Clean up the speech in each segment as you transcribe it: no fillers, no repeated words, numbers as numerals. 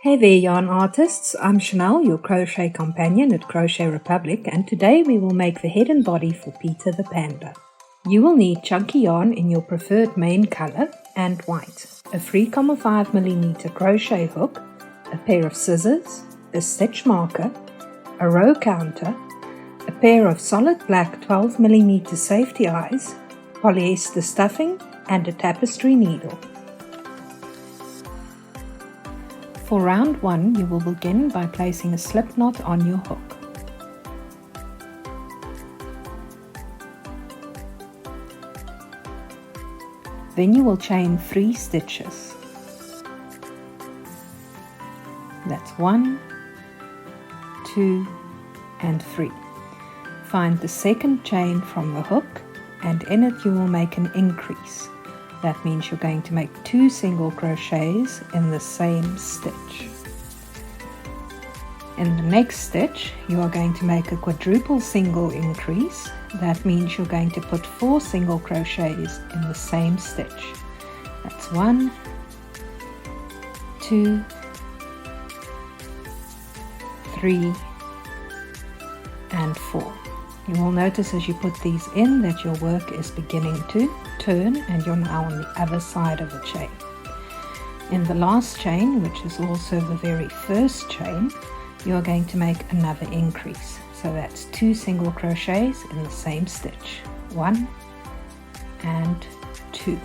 Hey there yarn artists, I'm Chanel, your crochet companion at Crochet Republic, and today we will make the head and body for Peter the Panda. You will need chunky yarn in your preferred main color and white, a 3.5mm crochet hook, a pair of scissors, a stitch marker, a row counter, a pair of solid black 12mm safety eyes, polyester stuffing, and a tapestry needle. For round 1, you will begin by placing a slip knot on your hook. Then you will chain 3 stitches. That's 1, 2, and 3. Find the second chain from the hook, and in it you will make an increase. That means you're going to make 2 single crochets in the same stitch. In the next stitch, you are going to make a quadruple single increase. That means you're going to put 4 single crochets in the same stitch. That's 1, 2, 3, and 4. You will notice as you put these in that your work is beginning to turn and you're now on the other side of the chain. In the last chain, which is also the very first chain, you are going to make another increase. So that's 2 single crochets in the same stitch. 1 and 2.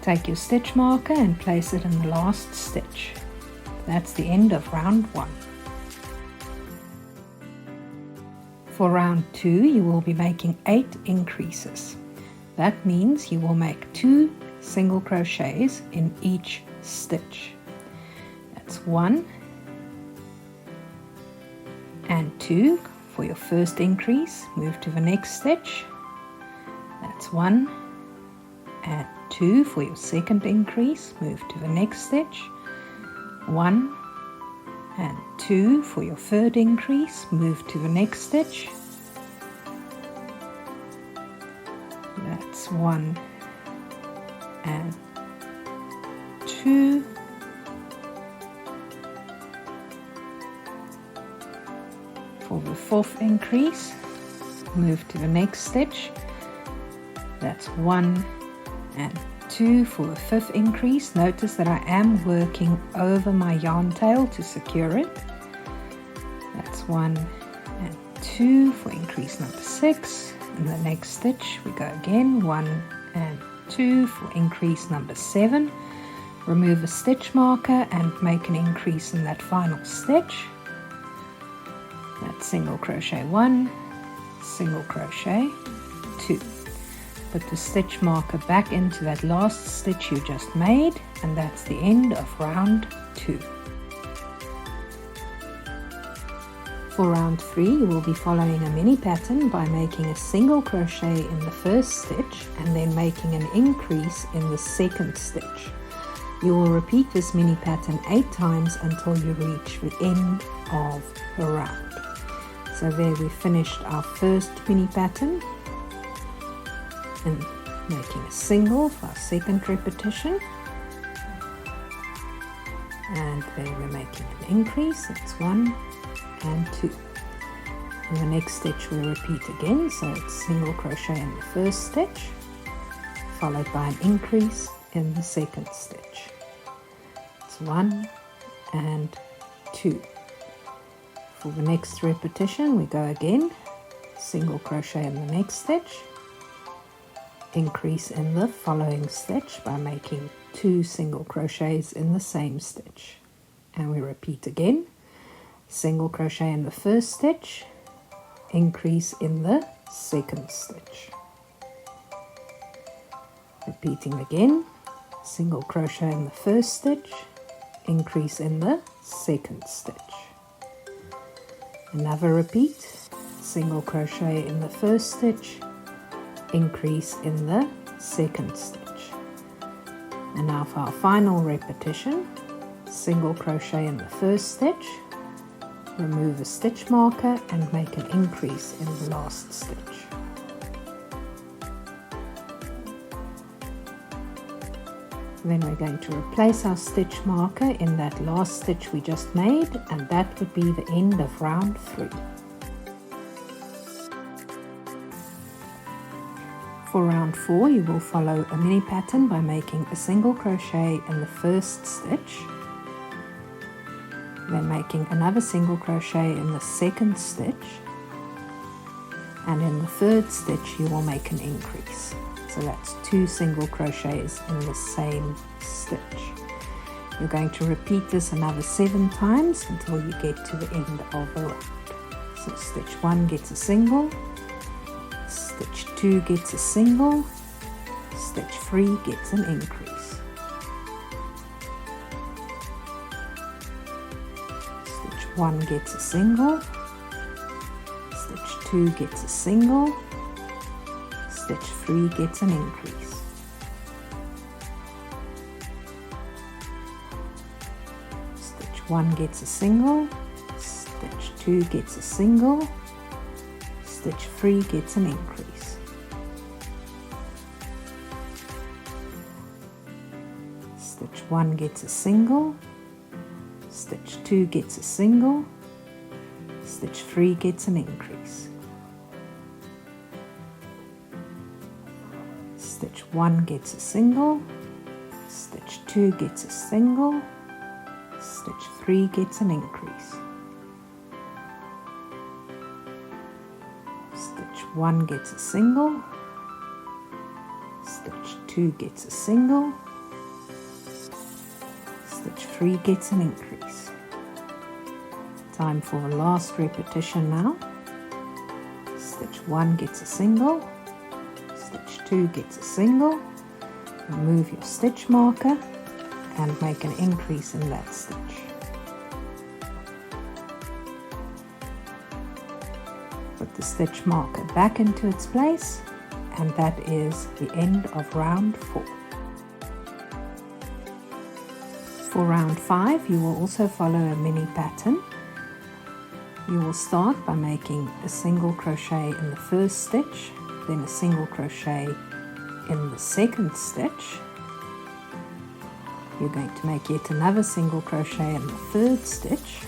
Take your stitch marker and place it in the last stitch. That's the end of round 1. For round 2, you will be making 8 increases. That means you will make 2 single crochets in each stitch. That's 1 and 2 for your first increase. Move to the next stitch. That's 1 and 2 for your second increase. Move to the next stitch. 1 and 2 for your third increase. Move to the next stitch. That's 1 and 2. For the fourth increase, move to the next stitch. That's 1 and 2 for the fifth increase. Notice that I am working over my yarn tail to secure it. That's 1 and 2 for increase number 6. In the next stitch we go again, 1 and 2 for increase number 7. Remove a stitch marker and make an increase in that final stitch. That's single crochet 1, single crochet 2. Put the stitch marker back into that last stitch you just made, and that's the end of round 2. For round 3, you will be following a mini pattern by making a single crochet in the first stitch and then making an increase in the second stitch. You will repeat this mini pattern 8 times until you reach the end of the round. So there we finished our first mini pattern and making a single for our second repetition, and there we're making an increase. It's 1 and 2. In the next stitch we'll repeat again, so it's single crochet in the first stitch followed by an increase in the second stitch. It's 1 and 2. For the next repetition we go again, single crochet in the next stitch, increase in the following stitch by making 2 single crochets in the same stitch, and we repeat again, single crochet in the first stitch, increase in the second stitch, repeating again, single crochet in the first stitch, increase in the second stitch, another repeat, single crochet in the first stitch, increase in the second stitch. And now for our final repetition, single crochet in the first stitch, remove a stitch marker and make an increase in the last stitch. Then we're going to replace our stitch marker in that last stitch we just made, and that would be the end of round 3. For round 4, you will follow a mini pattern by making a single crochet in the first stitch, then making another single crochet in the second stitch, and in the third stitch you will make an increase. So that's 2 single crochets in the same stitch. You're going to repeat this another 7 times until you get to the end of the round. So stitch 1 gets a single, stitch 2 gets a single, stitch 3 gets an increase. Stitch 1 gets a single, stitch 2 gets a single, stitch 3 gets an increase. Stitch 1 gets a single, stitch 2 gets a single, stitch 3 gets an increase. Stitch 1 gets a single, stitch 2 gets a single, stitch 3 gets an increase. Stitch 1 gets a single, stitch 2 gets a single, stitch 3 gets an increase. Stitch 1 gets a single, stitch 2 gets a single, stitch 3 gets an increase. Time for the last repetition now. Stitch 1 gets a single, stitch 2 gets a single, remove your stitch marker and make an increase in that stitch. Put the stitch marker back into its place, and that is the end of round 4. For round 5, you will also follow a mini pattern. You will start by making a single crochet in the first stitch, then a single crochet in the second stitch. You're going to make yet another single crochet in the third stitch,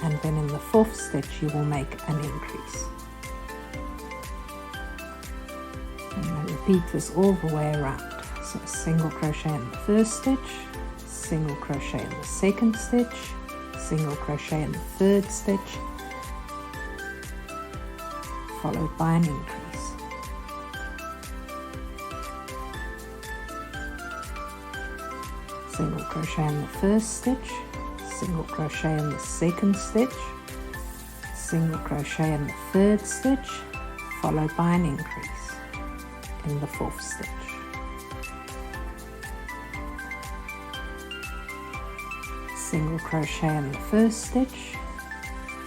and then in the fourth stitch you will make an increase. And repeat this all the way around. So a single crochet in the first stitch, single crochet in the second stitch, single crochet in the third stitch, followed by an increase. Single crochet in the first stitch, single crochet in the second stitch, single crochet in the third stitch, followed by an increase in the fourth stitch. Single crochet in the first stitch,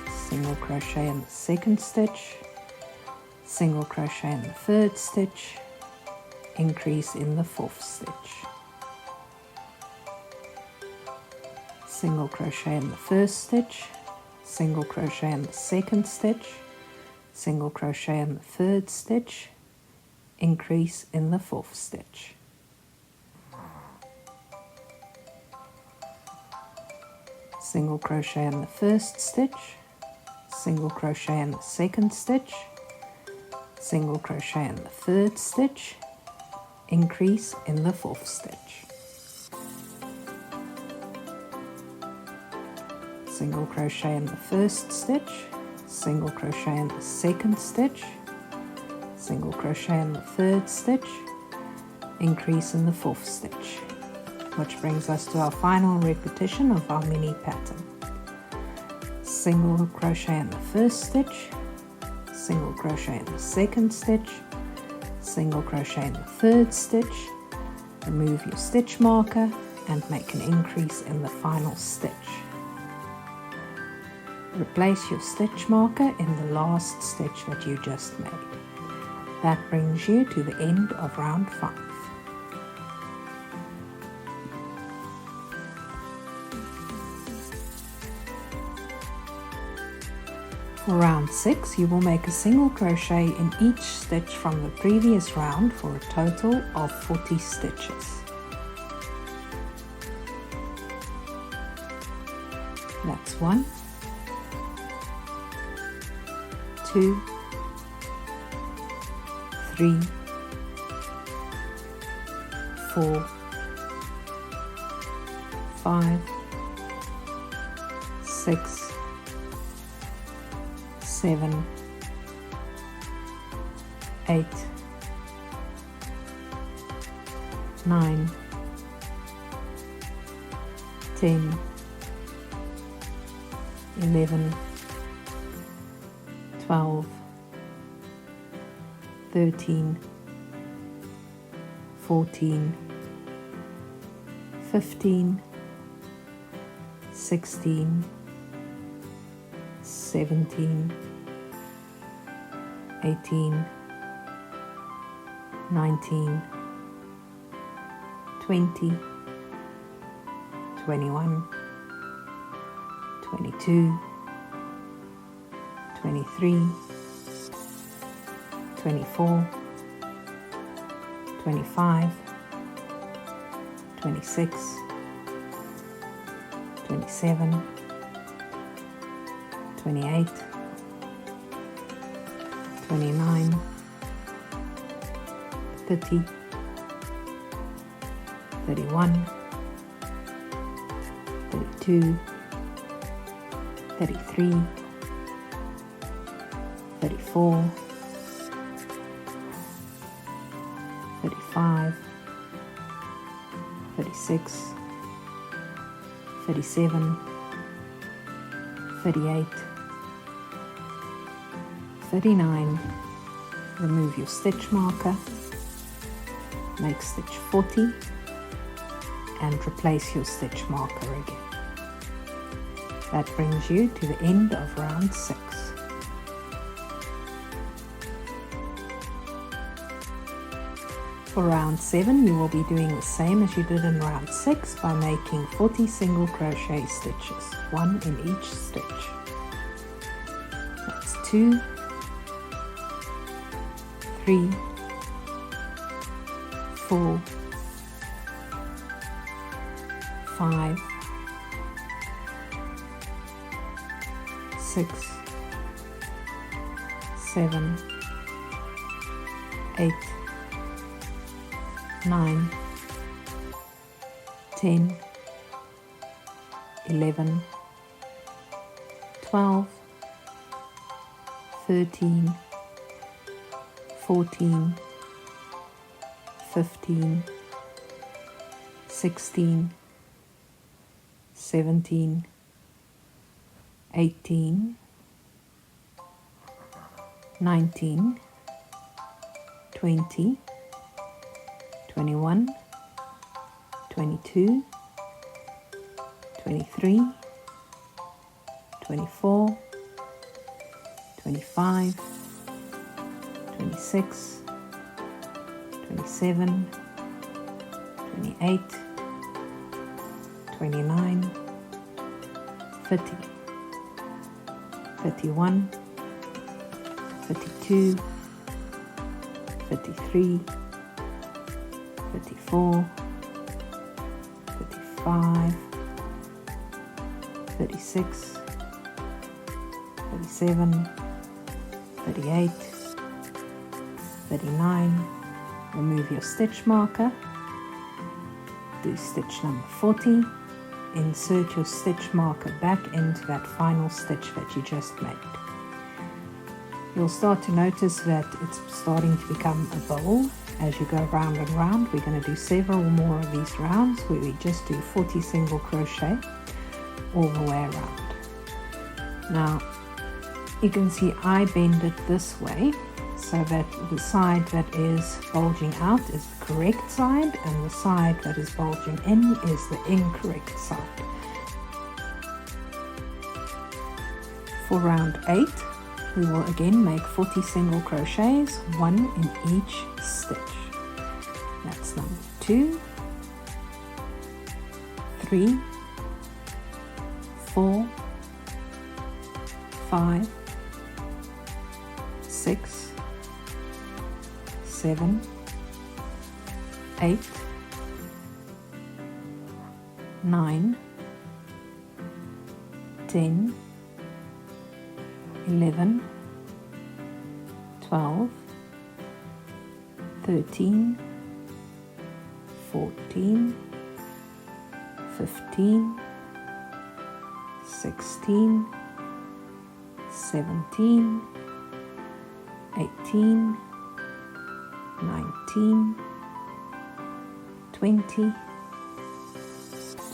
single crochet in the second stitch, single crochet in the third stitch, increase in the fourth stitch. Single crochet in the first stitch, single crochet in the second stitch, single crochet in the third stitch, increase in the fourth stitch. Single crochet in the first stitch, single crochet in the second stitch, single crochet in the third stitch, increase in the fourth stitch. Single crochet in the first stitch, single crochet in the second stitch, single crochet in the third stitch, increase in the fourth stitch, which brings us to our final repetition of our mini pattern. Single crochet in the first stitch, single crochet in the second stitch, single crochet in the third stitch, remove your stitch marker and make an increase in the final stitch. Replace your stitch marker in the last stitch that you just made. That brings you to the end of round 5. For round 6, you will make a single crochet in each stitch from the previous round for a total of 40 stitches. That's 1, 2, 3, 4, 5, 6, 7, 8, 9, 10, 11, 12, 13, 14, 15, 16, 17, 18, 19, 20, 21, 22, 23, 24, 25, 26, 27, 28, 29, 30, 31, 32, 33, 34, 35, 36, 37, 38, 39. Remove your stitch marker, make stitch 40 and replace your stitch marker again. That brings you to the end of round 6. For round 7, you will be doing the same as you did in round 6 by making 40 single crochet stitches, 1 in each stitch. That's 2, 3, 4, 5, 6, 7, 8, 9, 10, 11, 12, 13, 14, 15, 16, 17, 18, 19, 20, 21, 22, 23, 24, 25, 26, 27, 28, 29, 30, 31, 32, 33, 34, 35, 36, 37, 38, 39. Remove your stitch marker, do stitch number 40, insert your stitch marker back into that final stitch that you just made. You'll start to notice that it's starting to become a bowl as you go round and round. We're going to do several more of these rounds where we just do 40 single crochet all the way around. Now you can see I bend it this way so that the side that is bulging out is the correct side and the side that is bulging in is the incorrect side. For round 8, we will again make 40 single crochets, 1 in each stitch. That's number 2, 3, 4, 5, 6, 7, 8, 9, 10, 11, 12, 13, 14, 15, 16, 17, 18, 19, 20,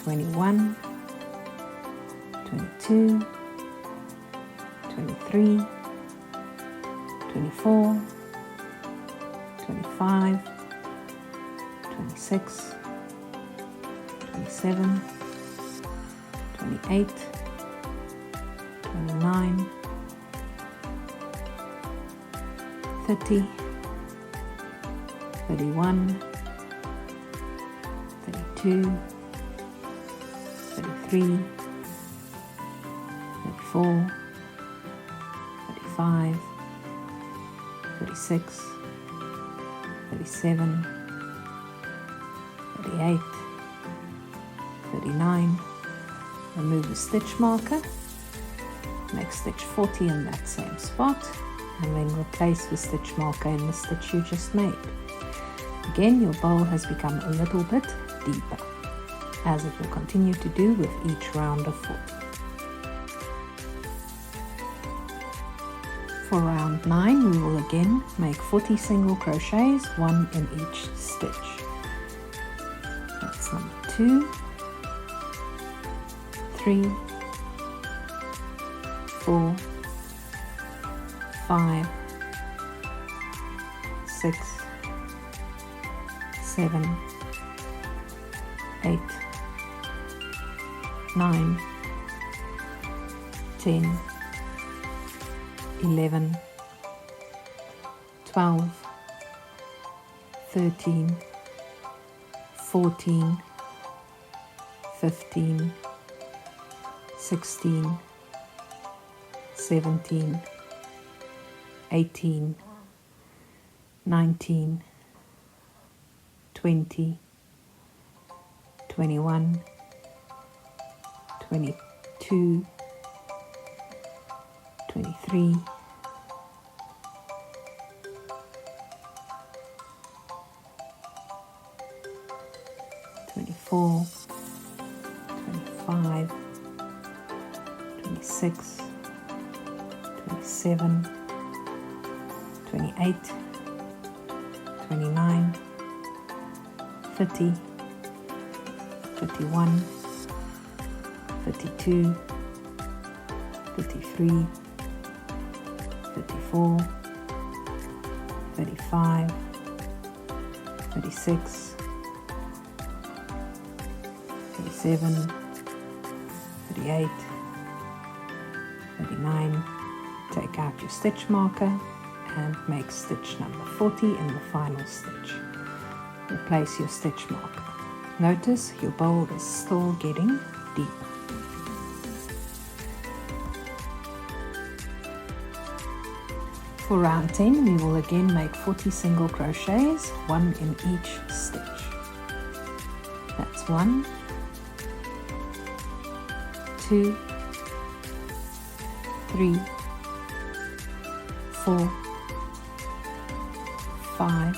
21, 22, 23, 24, 25, 26, 27, 28, 29, 30, 31, 32, 33, 34, 35, 36, 37, 38, 39. Remove the stitch marker, make stitch 40 in that same spot, and then replace the stitch marker in the stitch you just made. Again, your bowl has become a little bit deeper, as it will continue to do with each round of 40. For round 9, we will again make 40 single crochets, 1 in each stitch. That's number 2, 3, 4, 5, 6, 7, 8, 9, 10, 11, 12, 13, 14, 15, 16, 17, 18, 19, 20, 21, 22, 23, 24, 25, 26, 27, 28, 29, 30, 31, 32, 33, 34, 35, 36, 37, 38, 39. Take out your stitch marker and make stitch number 40 in the final stitch. Replace your stitch marker. Notice your bowl is still getting deeper. For round 10, we will again make 40 single crochets, 1 in each stitch. That's 1, 2, 3, 4, 5,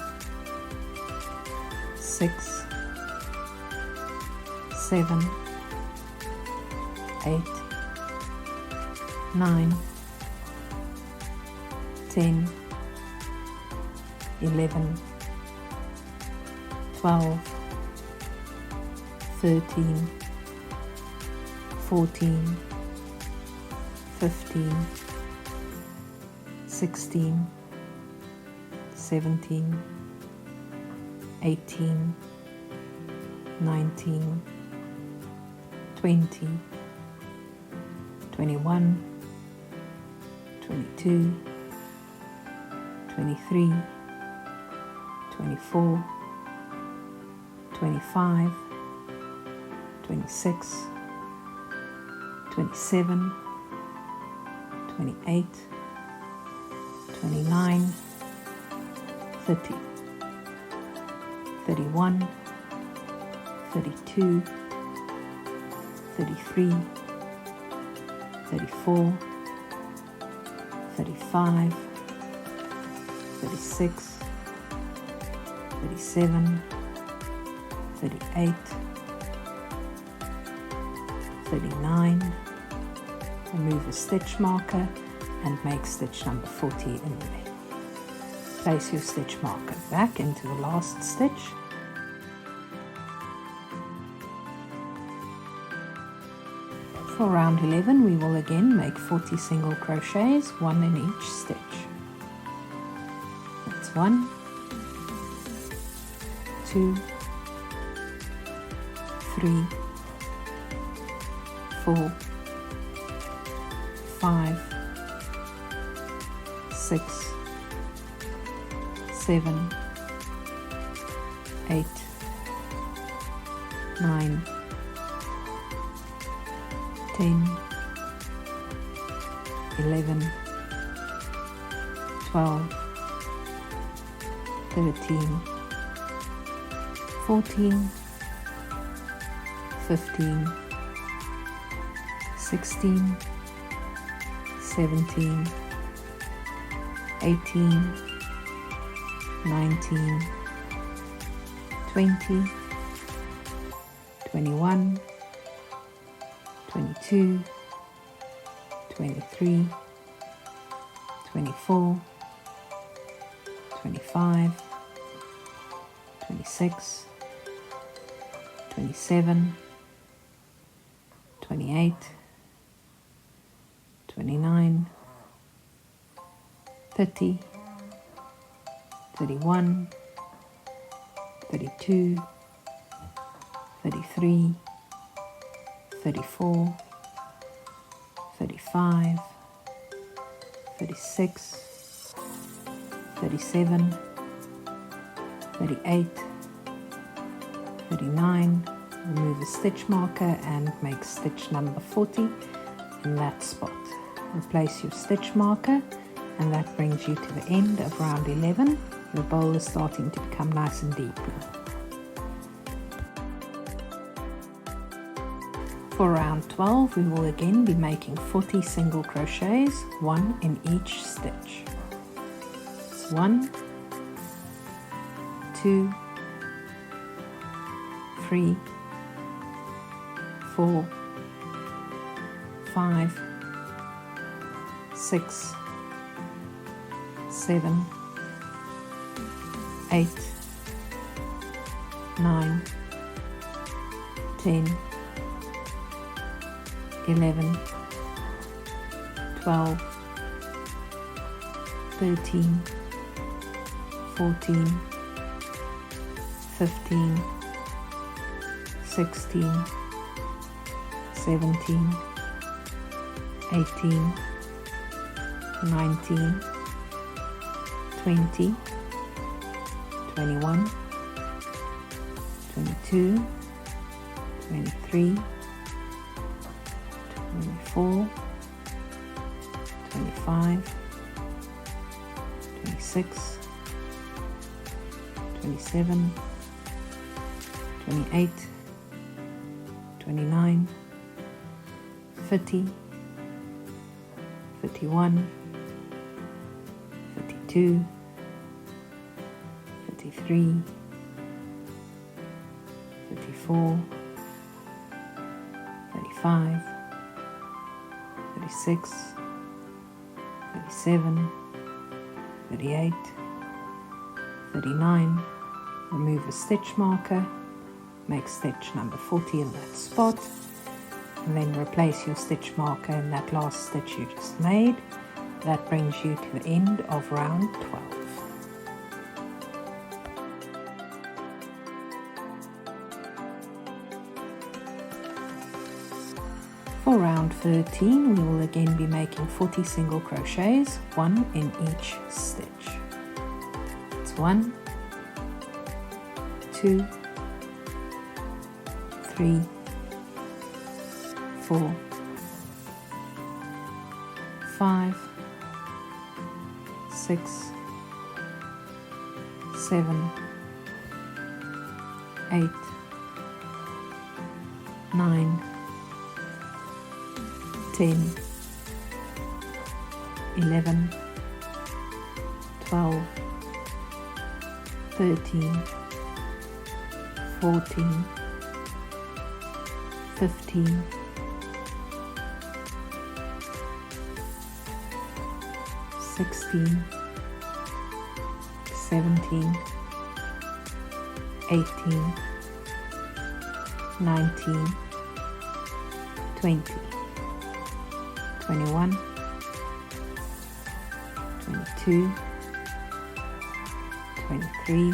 6, 7, 8, 9, 10, 11, 12, 13, 14, 15, 16, 17, 18, 19, 20, 21, 22, 23, 24, 25, 26, 27, 28, 29, 30, 31, 32, 33, 34, 35, 36, 37, 38, 39. Remove a stitch marker and make stitch number 40 in there. Place your stitch marker back into the last stitch. For round 11 we will again make 40 single crochets, 1 in each stitch. That's 1, 2, 3, 4, 5, 6, 7, 8, 9, 10, 11, 12, 13, 14, 15, 16, 17, 18, 19, 20, 21, 22, 23, 24, 25, 26, 27, 28, 29, 30, 31, 32, 33, 34, 35, 36, 37, 38, 39. Remove a stitch marker and make stitch number 40 in that spot. Replace your stitch marker, and that brings you to the end of round 11. Your bowl is starting to become nice and deep now. For round 12 we will again be making 40 single crochets, 1 in each stitch. It's 1, 2, 3, 4, 5, 6, 7, 8, 9, 10, 11, 12, 13, 14, 15, 16, 17, 18, 19, 20, 21, 22, 23, 24, 25, 26, 27, 28, 29, 30, 31, 32, 33, 34, 35, 36, 37, 38, 39. Remove a stitch marker, make stitch number 40 in that spot, and then replace your stitch marker in that last stitch you just made. That brings you to the end of round 12. For round 13 we will again be making 40 single crochets, 1 in each stitch. It's 1, 2, 3, 4, 5, 6, 7, 8, 9, 10, 11, 12, 13, 14, 15, 16, 17, 18, 19, 20, 21, 22, 23,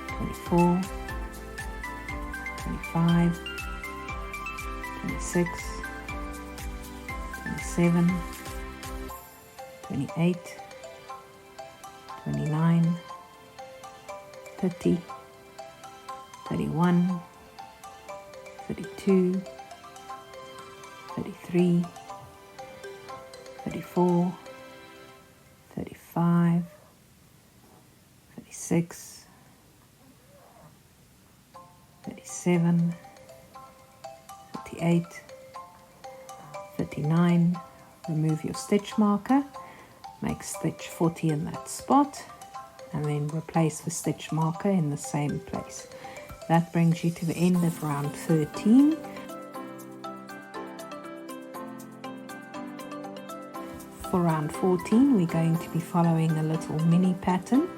24, 25, 26, 27, 28, 29, 30, 31, 32, 33, 34, 35, 36, 37, 38, 39. Remove your stitch marker, make stitch 40 in that spot, and then replace the stitch marker in the same place. That brings you to the end of round 13. For round 14, we're going to be following a little mini pattern.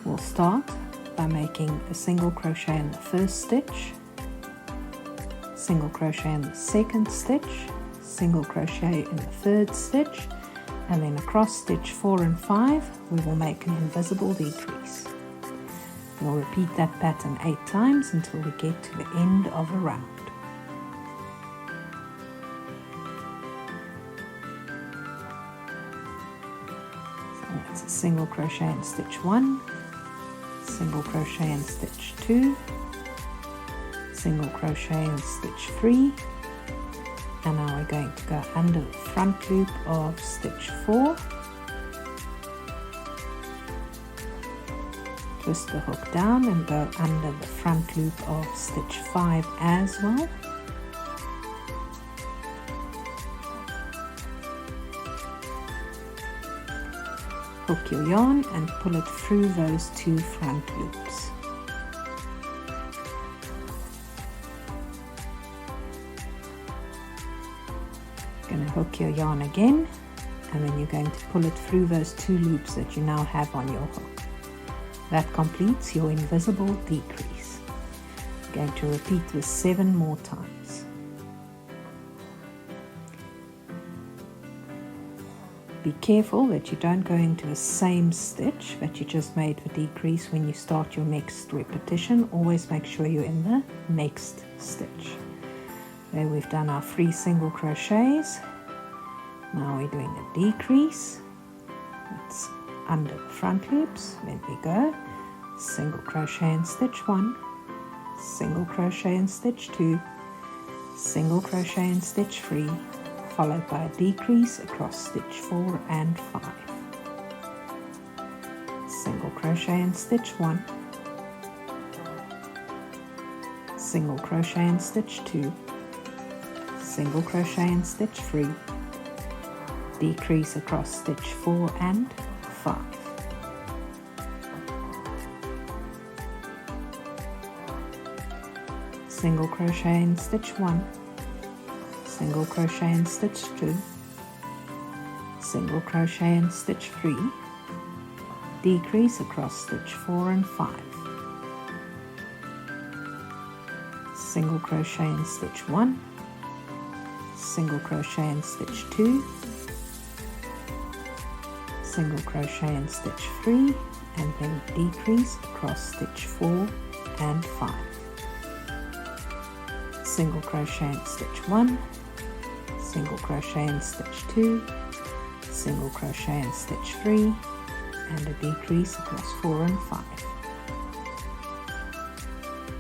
We'll start by making a single crochet in the first stitch, single crochet in the second stitch, single crochet in the third stitch, and then across stitch 4 and 5 we will make an invisible decrease. We'll repeat that pattern 8 times until we get to the end of a round. So that's a single crochet in stitch 1, single crochet in stitch 2, single crochet in stitch 3, and now we're going to go under the front loop of stitch 4, twist the hook down and go under the front loop of stitch 5 as well. Hook your yarn and pull it through those 2 front loops. Going to hook your yarn again, and then you're going to pull it through those 2 loops that you now have on your hook. That completes your invisible decrease. You're going to repeat this 7 more times. Be careful that you don't go into the same stitch that you just made the decrease when you start your next repetition. Always make sure you're in the next stitch. There we've done our 3 single crochets. Now we're doing a decrease. It's under the front loops. There we go. Single crochet in stitch 1, single crochet in stitch 2, single crochet in stitch 3, followed by a decrease across stitch 4 and 5. Single crochet in stitch 1, single crochet in stitch 2, single crochet in stitch 3, decrease across stitch 4 and 5. Single crochet in stitch 1, single crochet in stitch 2, single crochet in stitch 3, decrease across stitch 4 and 5, single crochet in stitch 1, single crochet in stitch 2, single crochet in stitch 3, and then decrease across stitch 4 and 5. Single crochet in stitch 1, single crochet in stitch 2, single crochet in stitch 3, and a decrease across 4 and 5.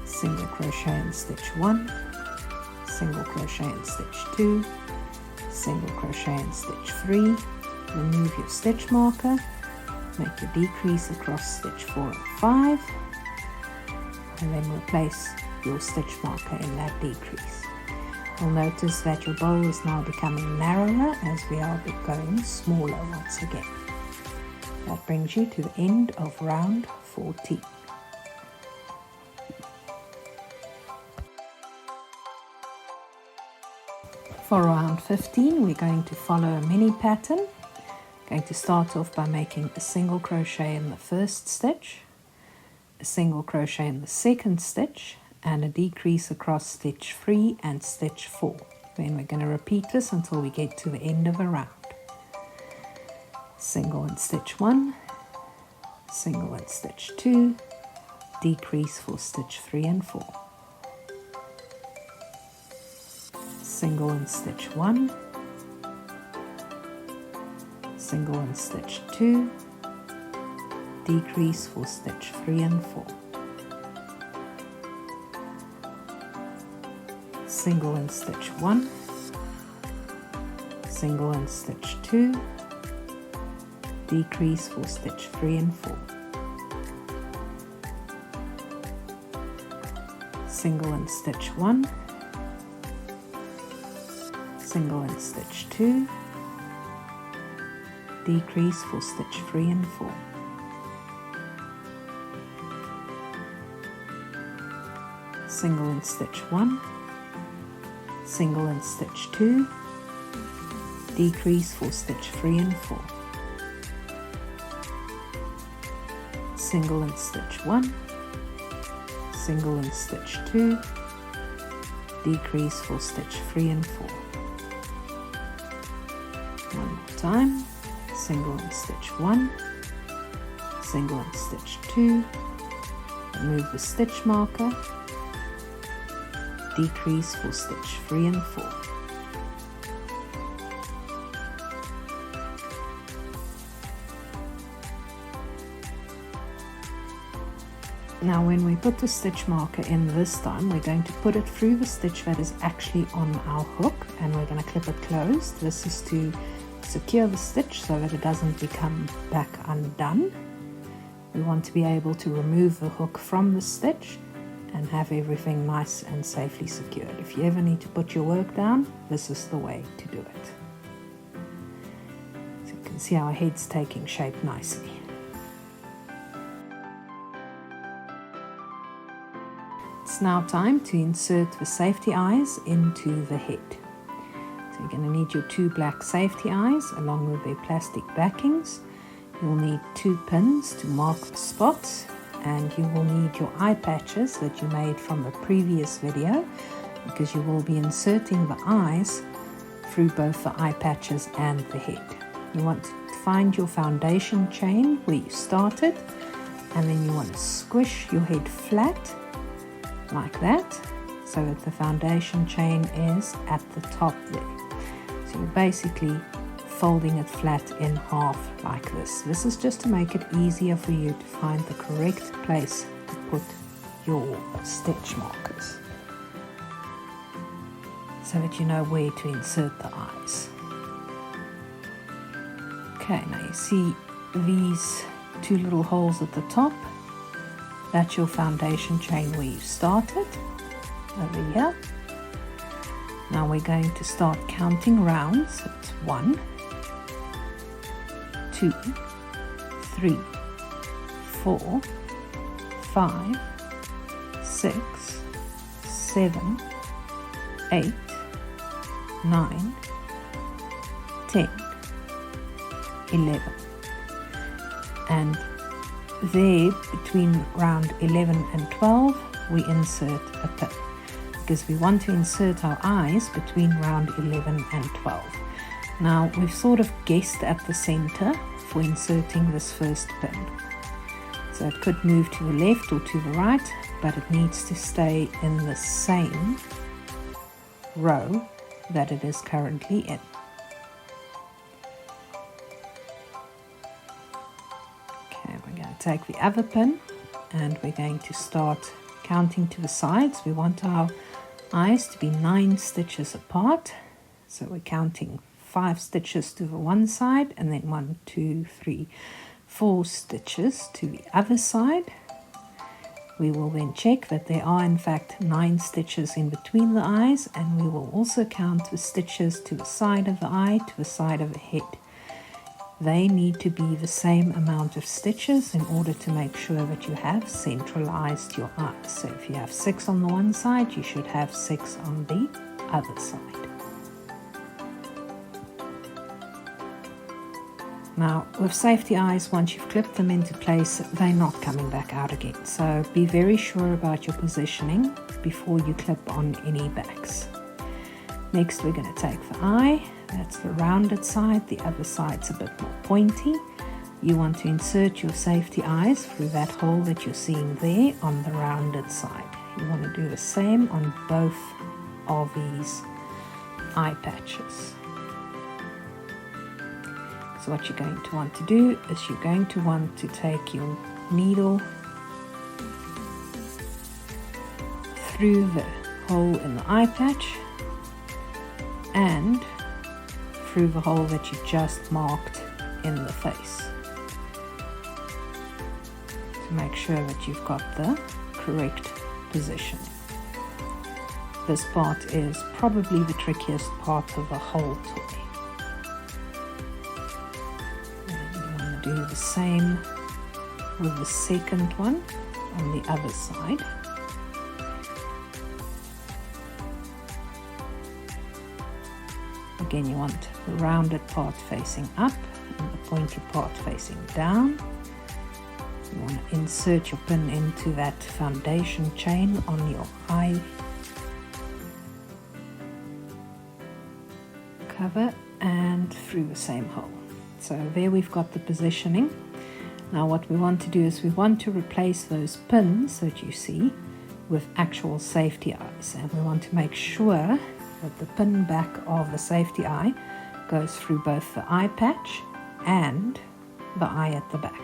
Single crochet in stitch 1, single crochet in stitch 2, single crochet in stitch 3, remove your stitch marker, make your decrease across stitch 4 and 5, and then replace your stitch marker in that decrease. You'll notice that your bowl is now becoming narrower as we are going smaller once again. That brings you to the end of round 14. For round 15, we're going to follow a mini pattern. Going to start off by making a single crochet in the first stitch, a single crochet in the second stitch, and a decrease across stitch 3 and stitch 4. Then we're going to repeat this until we get to the end of a round. Single in stitch 1, single in stitch 2, decrease for stitch 3 and 4. Single in stitch 1, single in stitch 2, decrease for stitch 3 and 4. Single in stitch 1, single in stitch 2, decrease for stitch 3 and 4. Single in stitch 1, single in stitch 2, decrease for stitch 3 and 4. Single in stitch 1, single in stitch 2, decrease for stitch 3 and 4. Single in stitch 1, single in stitch 2, decrease for stitch 3 and 4. One more time. Single in stitch 1, single in stitch 2, remove the stitch marker, decrease for stitch 3 and 4. Now when we put the stitch marker in this time, we're going to put it through the stitch that is actually on our hook, and we're going to clip it closed. This is to secure the stitch so that it doesn't become back undone. We want to be able to remove the hook from the stitch and have everything nice and safely secured. If you ever need to put your work down, this is the way to do it. So you can see our head's taking shape nicely. It's now time to insert the safety eyes into the head. So you're going to need your 2 black safety eyes along with their plastic backings. You'll need 2 pins to mark the spots, and you will need your eye patches that you made from the previous video, because you will be inserting the eyes through both the eye patches and the head. You want to find your foundation chain where you started, and then you want to squish your head flat like that so that the foundation chain is at the top there. So you're basically folding it flat in half like this. This is just to make it easier for you to find the correct place to put your stitch markers, so that you know where to insert the eyes. Okay, now you see these 2 little holes at the top. That's your foundation chain where you started, over here. Now we're going to start counting rounds. So it's 1, 2, 3, 4, 5, 6, 7, 8, 9, 10, 11. And there, between round 11 and 12, we insert a pin, because we want to insert our eyes between round 11 and 12. Now we've sort of guessed at the center for inserting this first pin. So it could move to the left or to the right, but it needs to stay in the same row that it is currently in. Okay, we're going to take the other pin and we're going to start counting to the sides. We want our eyes to be 9 stitches apart. So we're counting 5 stitches to the one side, and then 1, 2, 3, 4 stitches to the other side. We will then check that there are in fact 9 stitches in between the eyes, and we will also count the stitches to the side of the eye, to the side of the head. They need to be the same amount of stitches in order to make sure that you have centralized your eyes. So if you have 6 on the one side, you should have 6 on the other side. Now, with safety eyes, once you've clipped them into place, they're not coming back out again. So be very sure about your positioning before you clip on any backs. Next, we're going to take the eye. That's the rounded side. The other side's a bit more pointy. You want to insert your safety eyes through that hole that you're seeing there on the rounded side. You want to do the same on both of these eye patches. So what you're going to want to do is you're going to want to take your needle through the hole in the eye patch and through the hole that you just marked in the face, to make sure that you've got the correct position. This part is probably the trickiest part of the whole toy. And you want to do the same with the second one on the other side. Again, you want the rounded part facing up and the pointy part facing down. You want to insert your pin into that foundation chain on your eye cover and through the same hole. So there we've got the positioning. Now what we want to do is we want to replace those pins that you see with actual safety eyes, and we want to make sure that the pin back of the safety eye goes through both the eye patch and the eye at the back.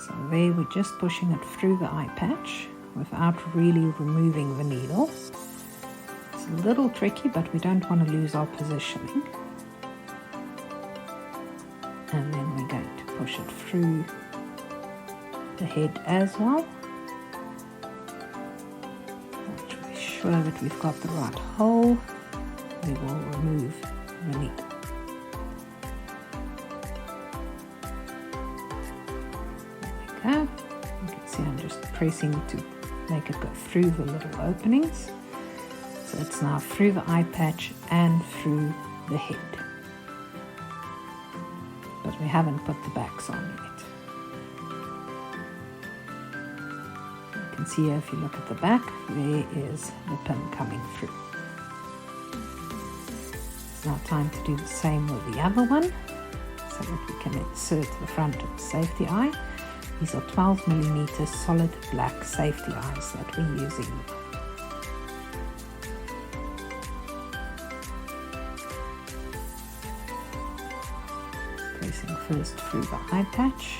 So there we're just pushing it through the eye patch without really removing the needle. It's a little tricky, but we don't want to lose our positioning. And then we're going to push it through the head as well. Sure that we've got the right hole, we will remove the needle. There we go. You can see I'm just pressing to make it go through the little openings. So it's now through the eye patch and through the head. But we haven't put the backs on yet. You can see here, if you look at the back, there is the pin coming through. It's now time to do the same with the other one, so that we can insert the front of the safety eye. These are 12mm solid black safety eyes that we're using. Placing first through the eye patch,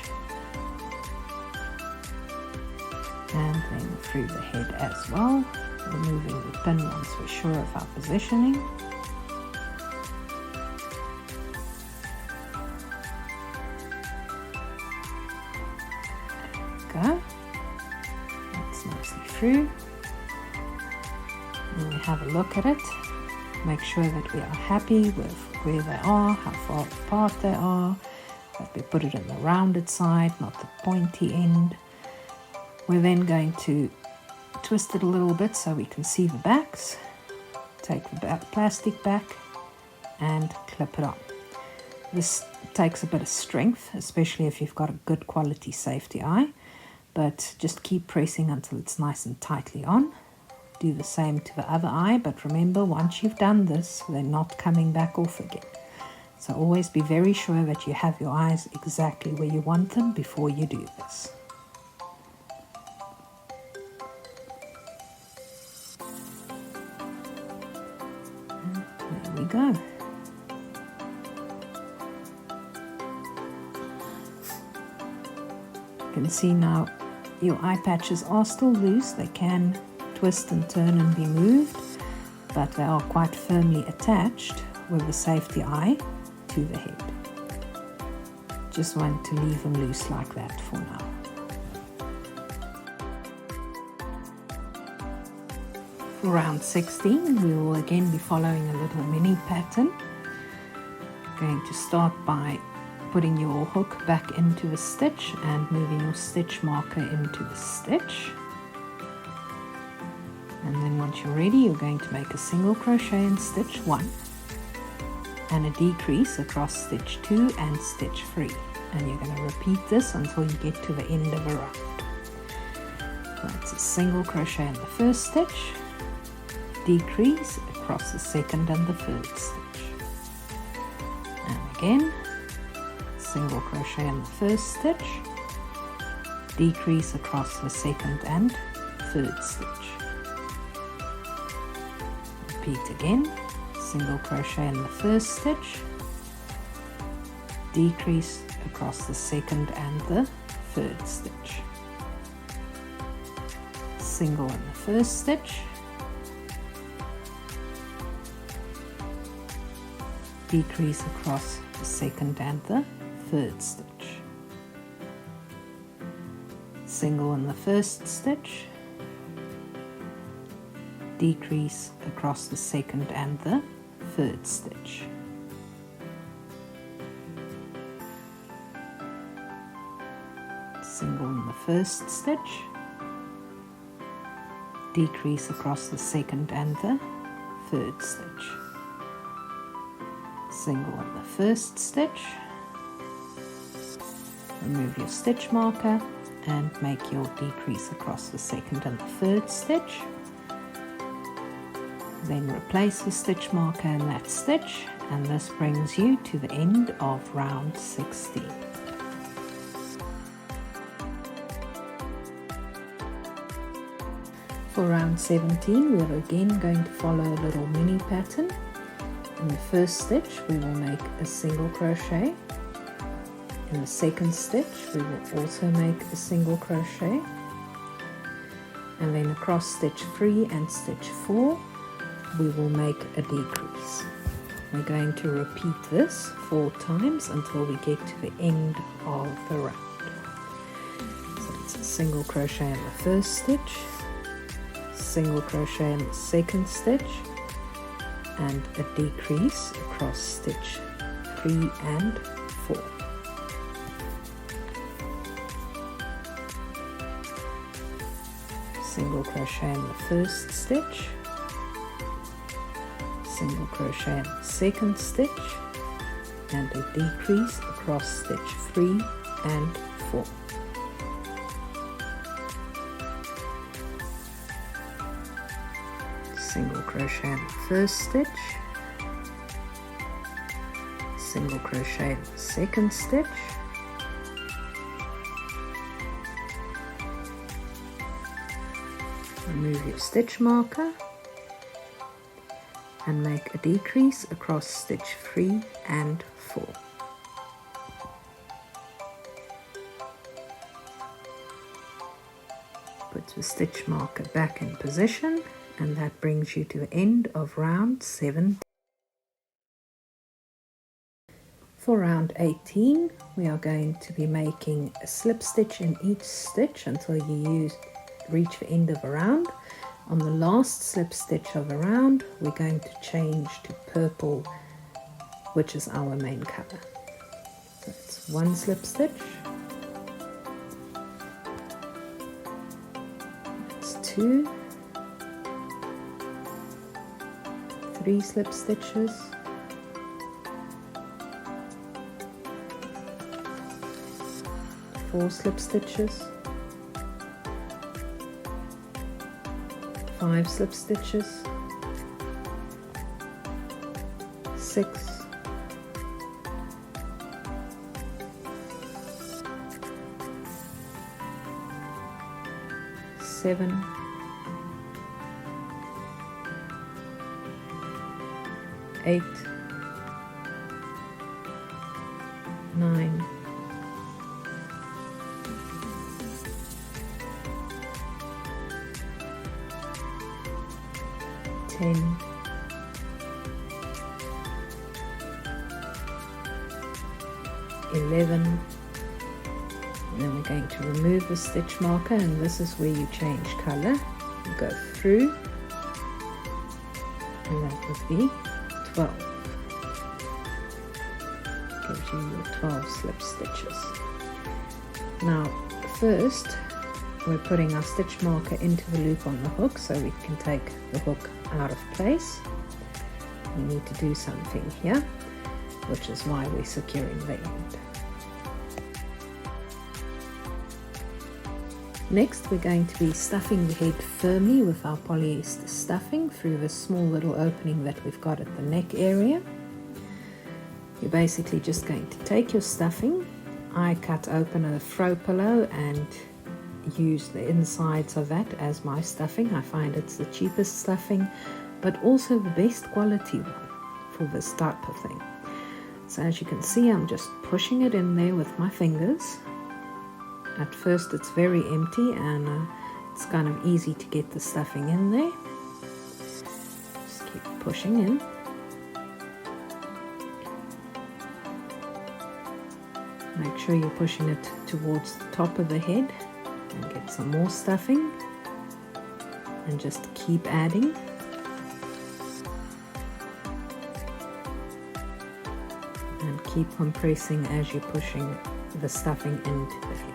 and then through the head as well, removing the pin once we're sure of our positioning. There we go. That's nicely through. And we have a look at it, make sure that we are happy with where they are, how far apart they are, that we put it in the rounded side, not the pointy end. We're then going to twist it a little bit so we can see the backs. Take the plastic back and clip it on. This takes a bit of strength, especially if you've got a good quality safety eye, but just keep pressing until it's nice and tightly on. Do the same to the other eye, but remember, once you've done this, they're not coming back off again. So always be very sure that you have your eyes exactly where you want them before you do this. There we go. You can see now your eye patches are still loose. They can twist and turn and be moved, but they are quite firmly attached with the safety eye to the head. Just want to leave them loose like that for now. For round 16, we will again be following a little mini pattern. Going to start by putting your hook back into the stitch and moving your stitch marker into the stitch. And then once you're ready, you're going to make a single crochet in stitch 1 and a decrease across stitch 2 and stitch 3. And you're going to repeat this until you get to the end of a round. So it's a single crochet in the first stitch, decrease across the second and the third stitch. And again, single crochet in the first stitch, decrease across the second and third stitch. Repeat again, single crochet in the first stitch, decrease across the second and the third stitch. Single in the first stitch, decrease across the second and the third stitch. Single in the first stitch, decrease across the second and the third stitch. Single in the first stitch, decrease across the second and the third stitch. Single in the first stitch, remove your stitch marker and make your decrease across the second and the third stitch. Then replace the stitch marker in that stitch, and this brings you to the end of round 16. For round 17, we're again going to follow a little mini pattern. In the first stitch, we will make a single crochet. In the second stitch, we will also make a single crochet. And then across stitch 3 and stitch 4, we will make a decrease. We're going to repeat this 4 times until we get to the end of the round. So it's a single crochet in the first stitch, single crochet in the second stitch, and a decrease across stitch 3 and 4. Single crochet in the first stitch, single crochet in the second stitch, and a decrease across stitch 3 and 4. Single crochet in the first stitch, single crochet in the second stitch, remove your stitch marker and make a decrease across stitch 3 and 4. Put the stitch marker back in position, and that brings you to the end of round 17. For round 18, we are going to be making a slip stitch in each stitch until you reach the end of a round. On the last slip stitch of a round, we're going to change to purple, which is our main color. So it's 1 slip stitch, it's 2, 3 slip stitches, 4 slip stitches, 5 slip stitches, 6, 7, 8, 9, 10, 11, 11, and then we're going to remove the stitch marker, and this is where you change color. You go through, and that would be 12. Gives you your 12 slip stitches. Now first we're putting our stitch marker into the loop on the hook so we can take the hook out of place. We need to do something here, which is why we're securing the end. Next, we're going to be stuffing the head firmly with our polyester stuffing through the small little opening that we've got at the neck area. You're basically just going to take your stuffing. I cut open a throw pillow and use the insides of that as my stuffing. I find it's the cheapest stuffing, but also the best quality one for this type of thing. So as you can see, I'm just pushing it in there with my fingers. At first it's very empty, and it's kind of easy to get the stuffing in there. Just keep pushing in. Make sure you're pushing it towards the top of the head, and get some more stuffing, and just keep adding. And keep on pressing as you're pushing the stuffing into the head.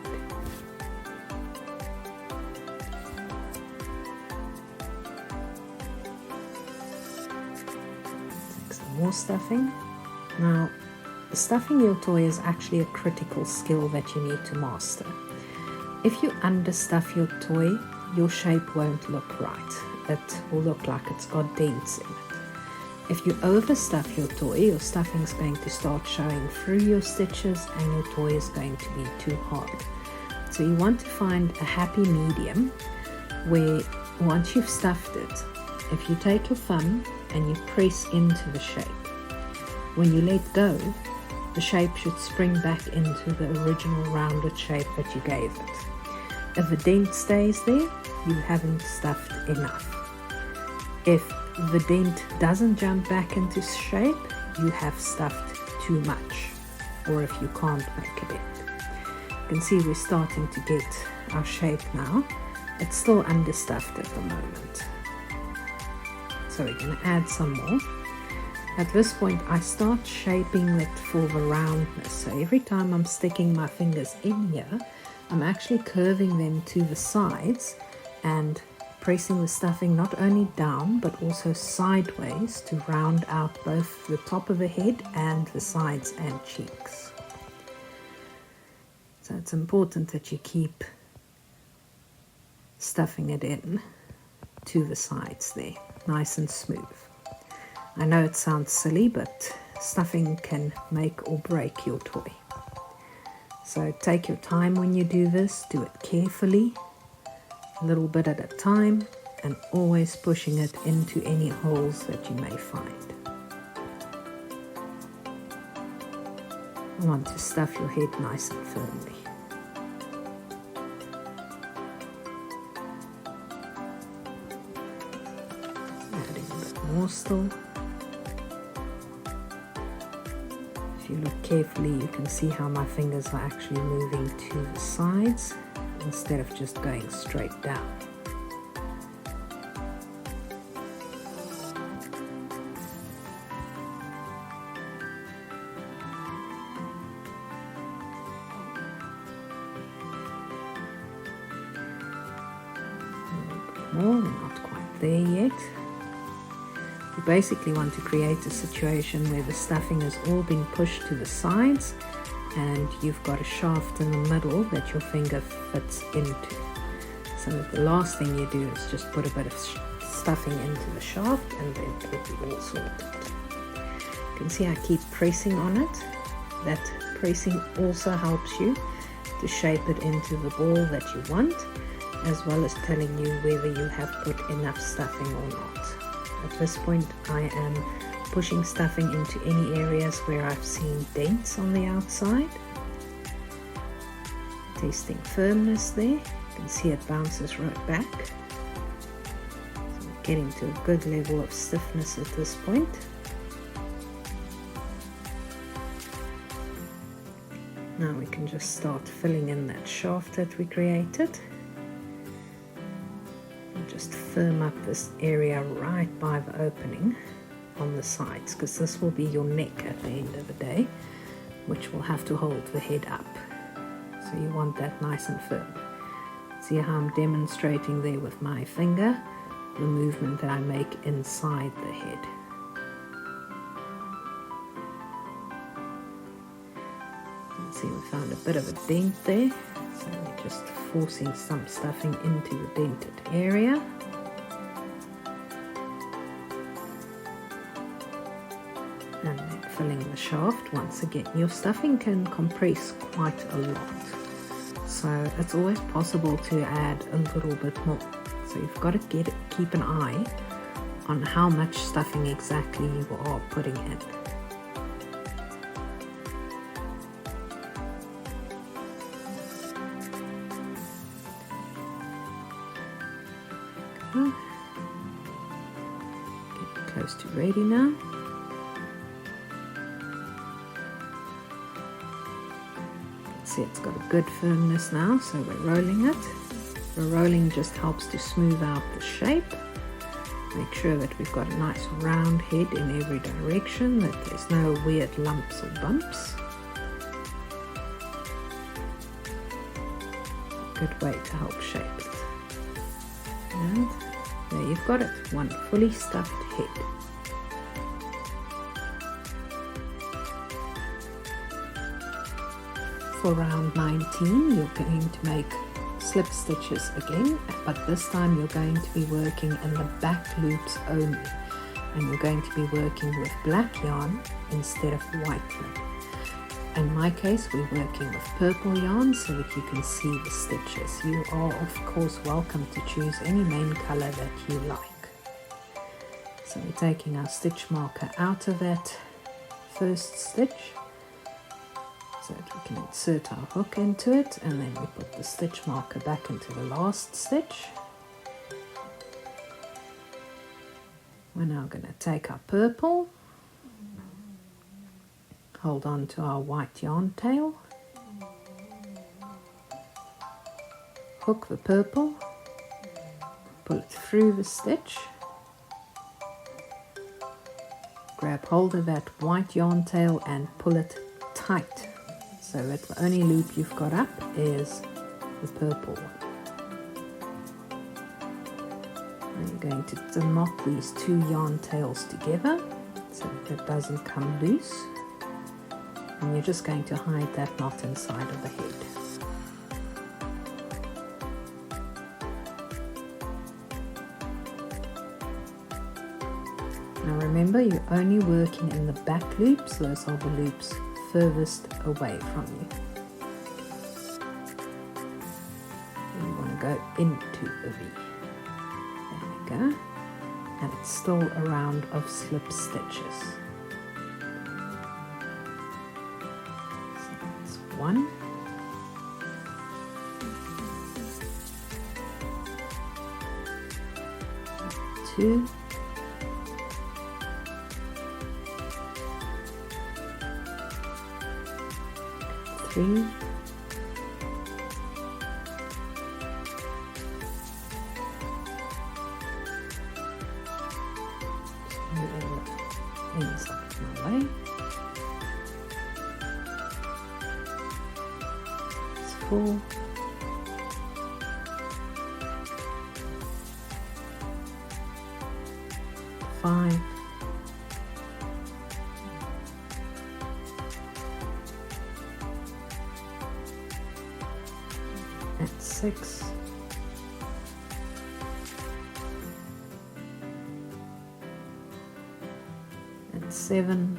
Take some more stuffing. Now, stuffing your toy is actually a critical skill that you need to master. If you understuff your toy, your shape won't look right. It will look like it's got dents in it. If you overstuff your toy, your stuffing is going to start showing through your stitches and your toy is going to be too hard. So you want to find a happy medium where once you've stuffed it, if you take your thumb and you press into the shape, when you let go, the shape should spring back into the original rounded shape that you gave it. If a dent stays there, you haven't stuffed enough. If the dent doesn't jump back into shape, you have stuffed too much, or if you can't make a dent. You can see we're starting to get our shape now. It's still understuffed at the moment. So we're going to add some more. At this point, I start shaping it for the roundness. So every time I'm sticking my fingers in here, I'm actually curving them to the sides and pressing the stuffing not only down but also sideways to round out both the top of the head and the sides and cheeks. So it's important that you keep stuffing it in to the sides there, nice and smooth. I know it sounds silly, but stuffing can make or break your toy. So take your time when you do this, do it carefully, a little bit at a time, and always pushing it into any holes that you may find. You want to stuff your head nice and firmly. Adding a bit more still. If you look carefully, you can see how my fingers are actually moving to the sides instead of just going straight down. More, we're not quite there yet. You basically want to create a situation where the stuffing has all been pushed to the sides and you've got a shaft in the middle that your finger fits into. So the last thing you do is just put a bit of stuffing into the shaft and then it'll be all sorted. You can see I keep pressing on it. That pressing also helps you to shape it into the ball that you want, as well as telling you whether you have put enough stuffing or not. At this point, I am pushing stuffing into any areas where I've seen dents on the outside. Testing firmness there. You can see it bounces right back. So we're getting to a good level of stiffness at this point. Now we can just start filling in that shaft that we created. And just firm up this area right by the opening on the sides, because this will be your neck at the end of the day, which will have to hold the head up. So you want that nice and firm. See how I'm demonstrating there with my finger the movement that I make inside the head. See, we found a bit of a dent there, so we're just forcing some stuffing into the dented area. And then filling the shaft. Once again, your stuffing can compress quite a lot, so it's always possible to add a little bit more. So you've got to keep an eye on how much stuffing exactly you are putting in. Getting close to ready now. See, it's got a good firmness now, so we're rolling it. The rolling just helps to smooth out the shape. Make sure that we've got a nice round head in every direction, that there's no weird lumps or bumps. Good way to help shape it. And there you've got it, one fully stuffed head. For round 19, you're going to make slip stitches again, but this time you're going to be working in the back loops only, and you're going to be working with black yarn instead of white yarn. In my case, we're working with purple yarn so that you can see the stitches. You are of course welcome to choose any main color that you like. So we're taking our stitch marker out of that first stitch, so that we can insert our hook into it, and then we put the stitch marker back into the last stitch. We're now going to take our purple, hold on to our white yarn tail, hook the purple, pull it through the stitch, grab hold of that white yarn tail and pull it tight, so that the only loop you've got up is the purple one. And you're going to knot these two yarn tails together so that it doesn't come loose. And you're just going to hide that knot inside of the head. Now remember, you're only working in the back loops, those are the loops furthest away from you. And you want to go into a V. There we go. And it's still a round of slip stitches. So that's 1. 2. 3. 4. 5. 6. 7.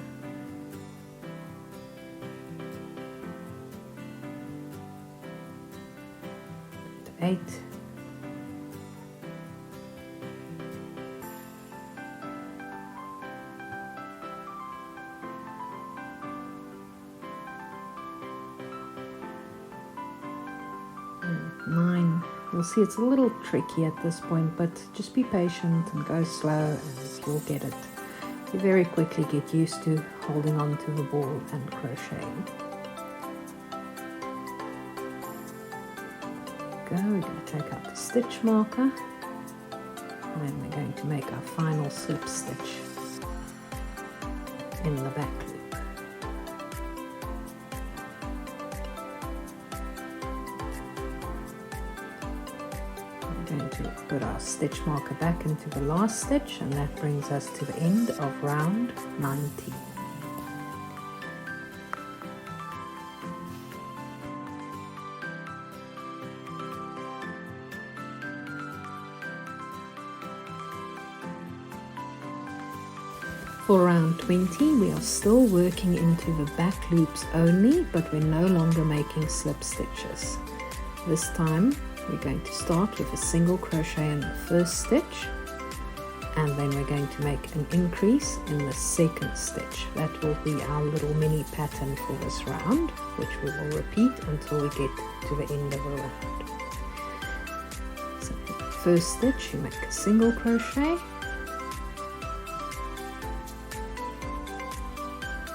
8. 9. You'll see it's a little tricky at this point, but just be patient and go slow and you'll get it. You very quickly get used to holding on to the ball and crocheting. go. We're going to take out the stitch marker, and then we're going to make our final slip stitch in the back loop. We're going to put our stitch marker back into the last stitch, and that brings us to the end of round 19. For round 20, we are still working into the back loops only, but we're no longer making slip stitches. This time we're going to start with a single crochet in the first stitch, and then we're going to make an increase in the second stitch. That will be our little mini pattern for this round, which we will repeat until we get to the end of the round. So in the first stitch you make a single crochet,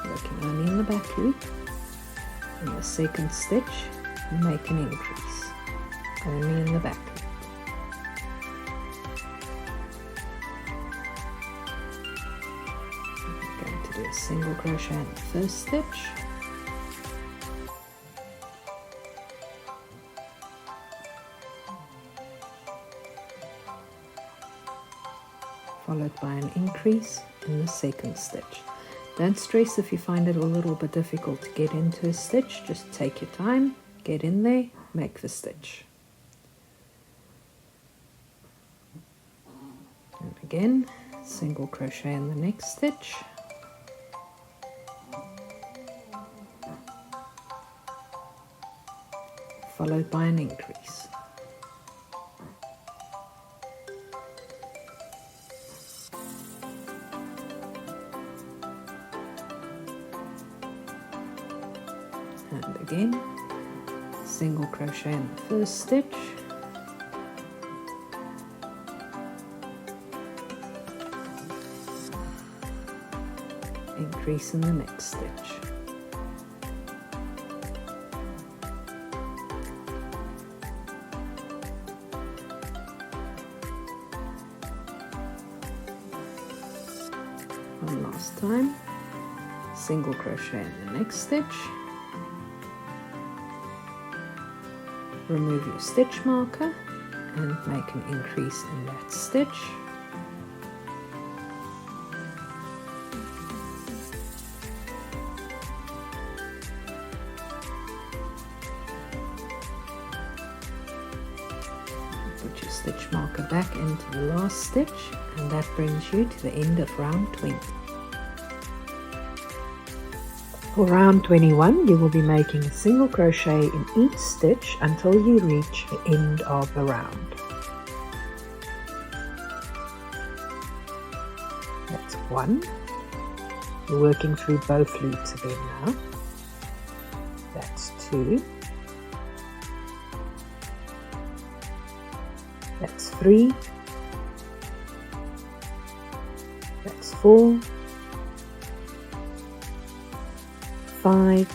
working only in the back loop. In the second stitch you make an increase, only in the back loop. We're going to do a single crochet in the first stitch, followed by an increase in the second stitch. Don't stress if you find it a little bit difficult to get into a stitch. Just take your time, get in there, make the stitch. And again, single crochet in the next stitch, followed by an increase. And again, single crochet in the first stitch, increase in the next stitch. One last time, single crochet in the next stitch, remove your stitch marker and make an increase in that stitch. Put your stitch marker back into the last stitch, and that brings you to the end of round 20. For round 21, you will be making a single crochet in each stitch until you reach the end of the round. That's 1. You're working through both loops again now. That's 2. That's 3. That's 4. 5,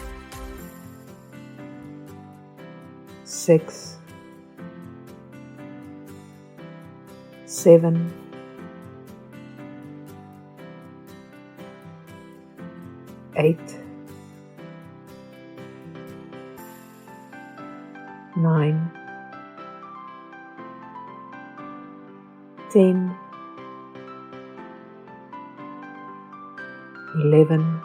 6, 7, 8, 9, 10, 11,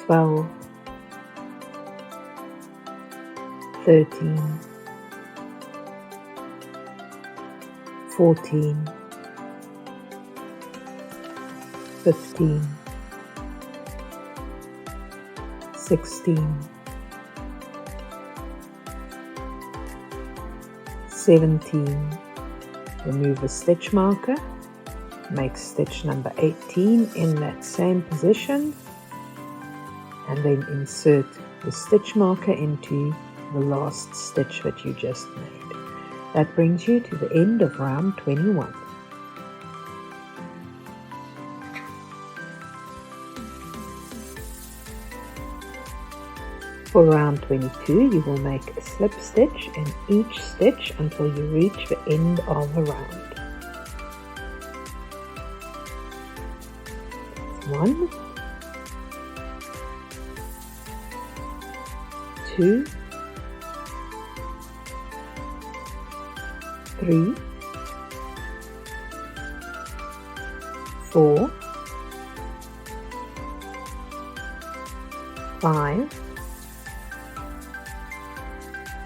12, 13, 14, 15, 16, 17, remove a stitch marker, make stitch number 18 in that same position, and then insert the stitch marker into the last stitch that you just made. That brings you to the end of round 21. For round 22, you will make a slip stitch in each stitch until you reach the end of the round. 1, 2, 3, 4, 5,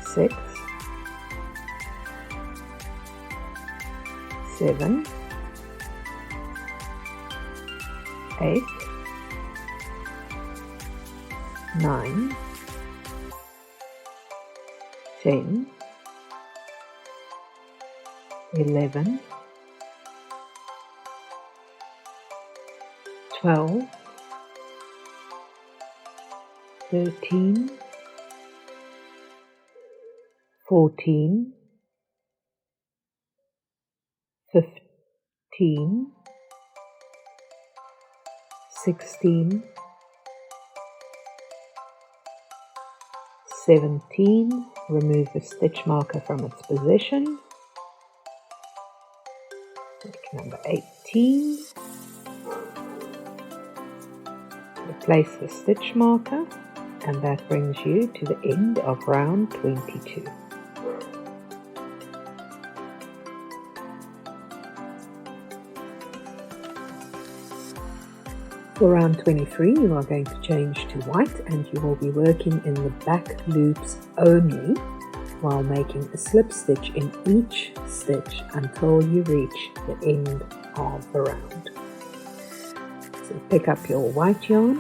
6, 7, 8, 9, 10, 11, 12, 13, 14, 15, 16, 17, remove the stitch marker from its position. Take number 18, replace the stitch marker, and that brings you to the end of round 22. For round 23, you are going to change to white, and you will be working in the back loops only while making a slip stitch in each stitch until you reach the end of the round. So pick up your white yarn,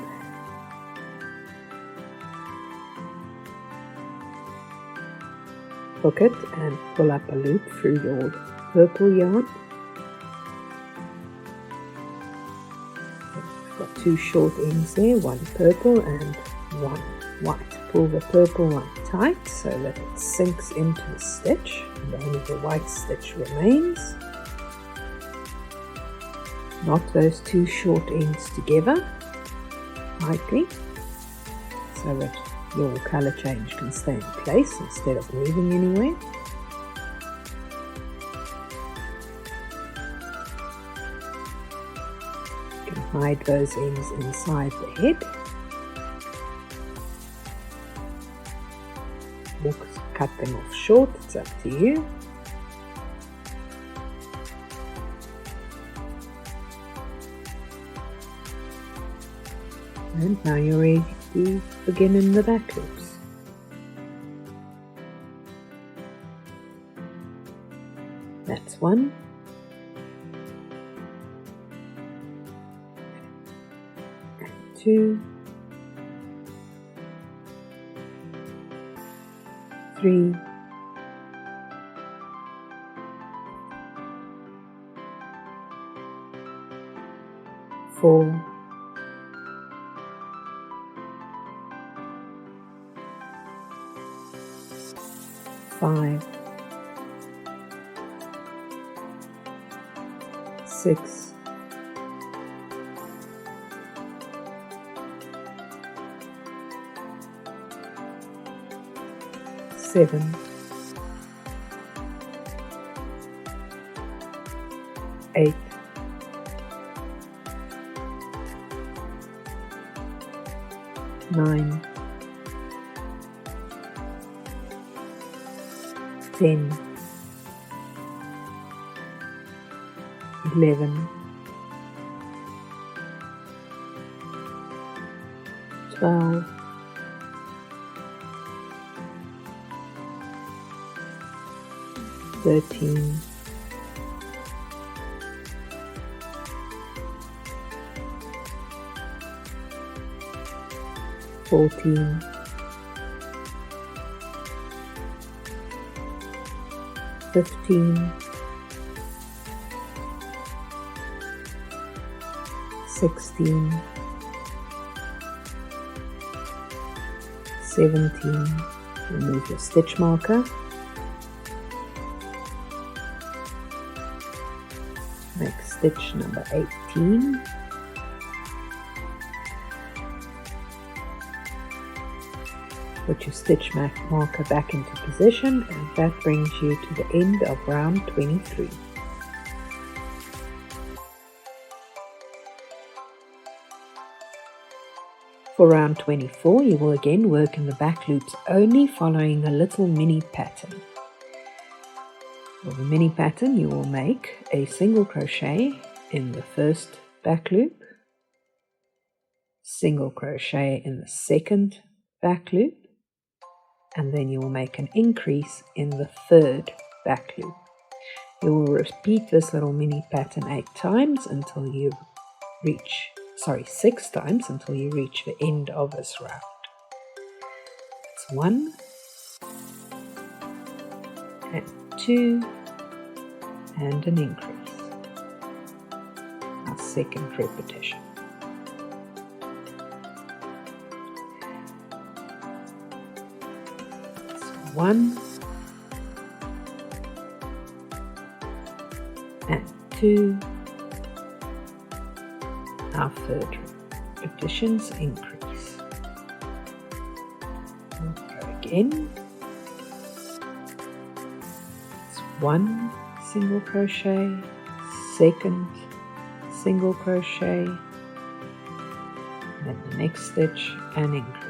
hook it and pull up a loop through your purple yarn. Got two short ends there, one purple and one white. Pull the purple one tight so that it sinks into the stitch and only the white stitch remains. Knot those two short ends together tightly so that your color change can stay in place instead of moving anywhere. You can hide those ends inside the head. Or cut them off short, it's up to you. And now you're ready to begin in the back loops. That's one. And two. 3, 4, 5, 6, 7, 8, 9, 10, 11, 12, 13, 14, 15, 16, 17, remove your stitch marker, make stitch number 18, Put your stitch marker back into position, and that brings you to the end of round 23. For round 24, you will again work in the back loops, only following a little mini pattern. For the mini pattern, you will make a single crochet in the first back loop, single crochet in the second back loop, and then you will make an increase in the third back loop. You will repeat this little mini pattern 6 times until you reach the end of this round. It's 1 and 2 and an increase. Our second repetition. It's 1 and 2. Our third repetitions increase. We'll go again. It's 1 single crochet, second single crochet, then the next stitch and increase.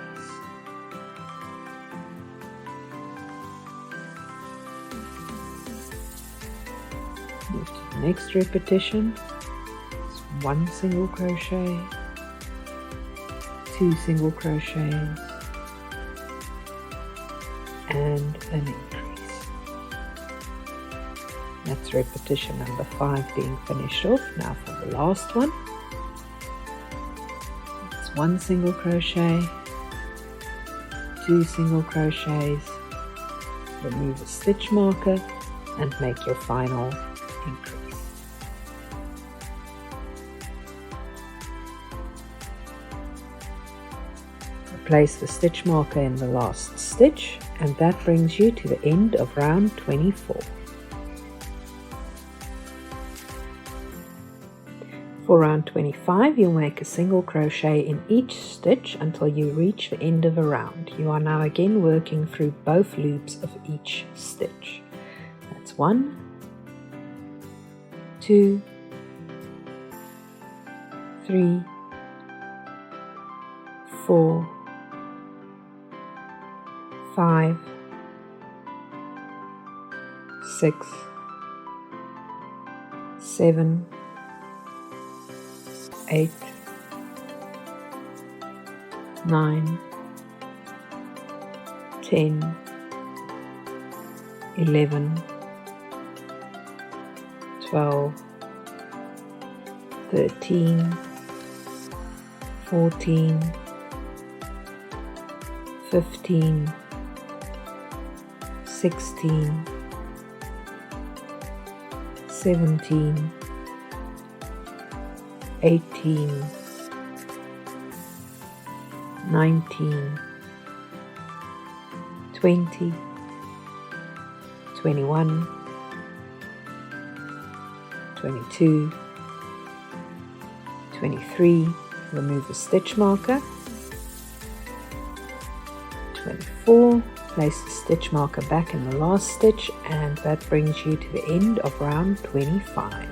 Move to the next repetition. 1 single crochet, 2 single crochets, and an increase. That's repetition number 5 being finished off. Now for the last one. It's 1 single crochet, 2 single crochets, remove a stitch marker, and make your final increase. Place the stitch marker in the last stitch, and that brings you to the end of round 24. For round 25, you'll make a single crochet in each stitch until you reach the end of a round. You are now again working through both loops of each stitch. That's 1, 2, 3, 4, 5, 6, 7, 8, 9, 10, 11, 12, 13, 14, 15, 16, 17, 18, 19, 20, 21, 22, 23, remove the stitch marker, 24, place the stitch marker back in the last stitch, and that brings you to the end of round 25.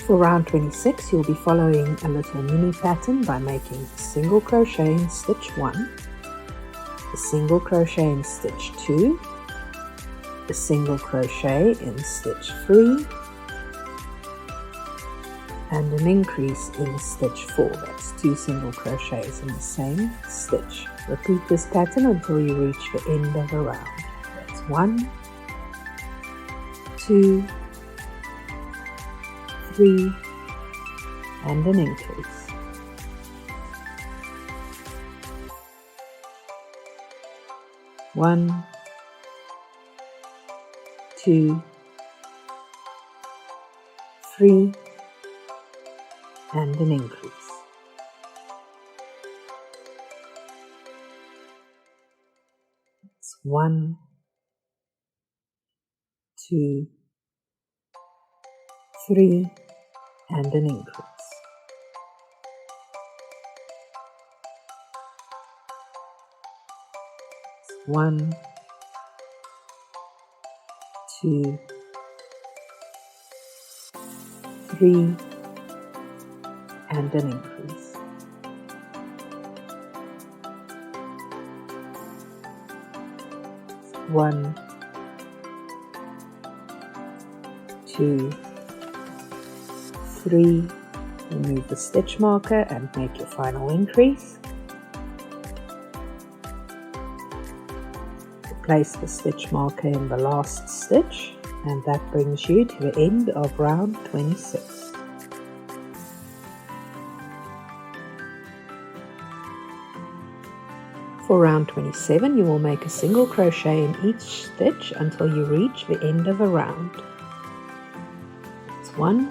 For round 26, you'll be following a little mini pattern by making a single crochet in stitch 1, a single crochet in stitch 2, a single crochet in stitch 3, and an increase in stitch 4. That's 2 single crochets in the same stitch. Repeat this pattern until you reach the end of a round. That's 1, 2, 3, and an increase. One, 2, 3, and an increase. It's 1, 2, 3, and an increase. 1, 2, 3, and an increase. 1, 2, 3, remove the stitch marker and make your final increase. Place the stitch marker in the last stitch, and that brings you to the end of round 26. For round 27, you will make a single crochet in each stitch until you reach the end of a round. It's 1,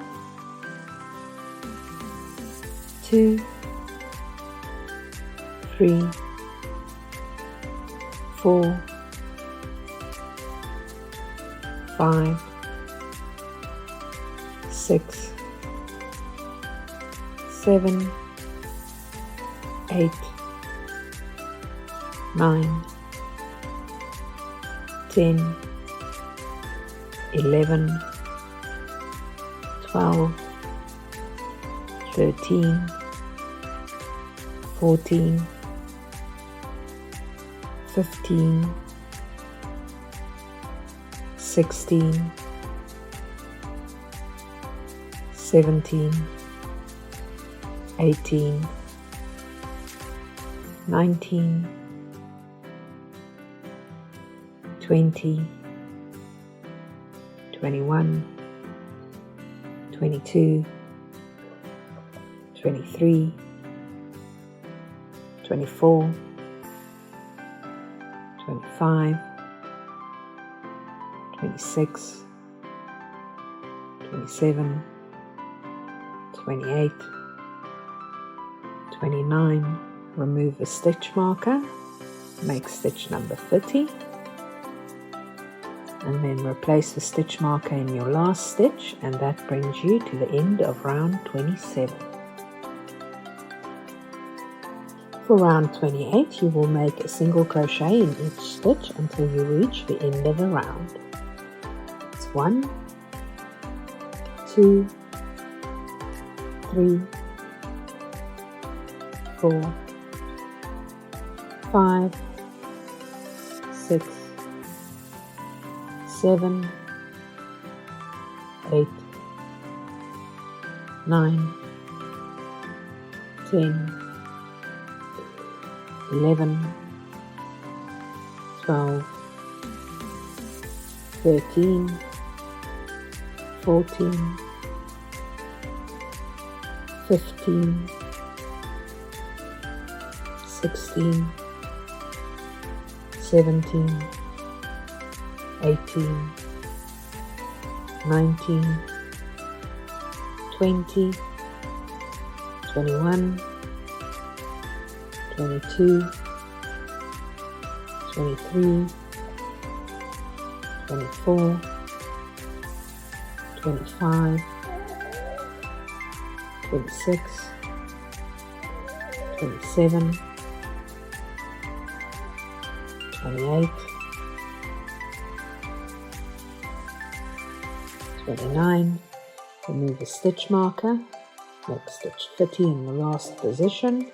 2, 3, 4, 5, 6, 7, 8, 9, 10, 11, 12, 13, 14, 15, 16, 17, 18, 19, 20, 21, 22, 23, 24, 25, 26, 27, 28, 29, remove the stitch marker, make stitch number 30, and then replace the stitch marker in your last stitch, and that brings you to the end of round 27. For round 28, you will make a single crochet in each stitch until you reach the end of the round. It's 1, 2, 3, 4, 5, 6, 7, 8, 9, 10, 11, 12, 13, 14, 15, 16, 17, 18, 19, 20, 21, 22, 23, 24, 25, 26, 27, 28, 29, remove the stitch marker, make stitch 30 in the last position,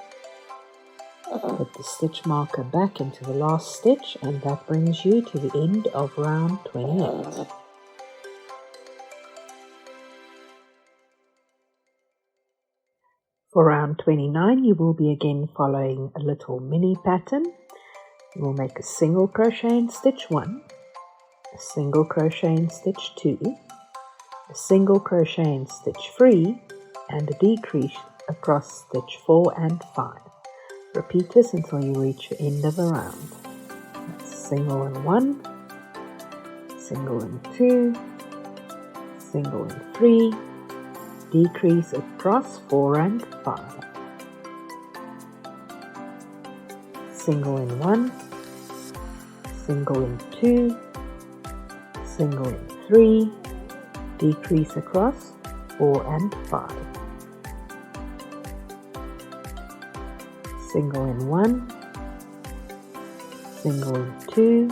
put the stitch marker back into the last stitch, and that brings you to the end of round 28. For round 29, you will be again following a little mini pattern. You will make a single crochet in stitch 1, a single crochet in stitch 2, a single crochet in stitch 3, and a decrease across stitch 4 and 5. Repeat this until you reach the end of the round. That's single in 1, single in 2, single in 3, decrease across 4 and 5. Single in 1, single in 2, single in 3, decrease across 4 and 5. Single in 1, single in 2,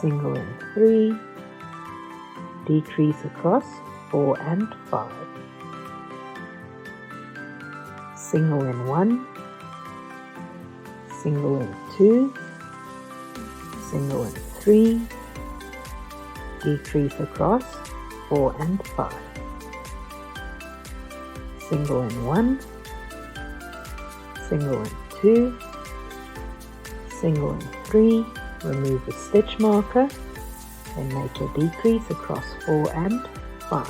single in 3, decrease across 4 and 5, single in 1, single in 2, single in 3, decrease across 4 and 5, single in 1, single in 2, single in 3, remove the stitch marker and make your decrease across 4 and 5.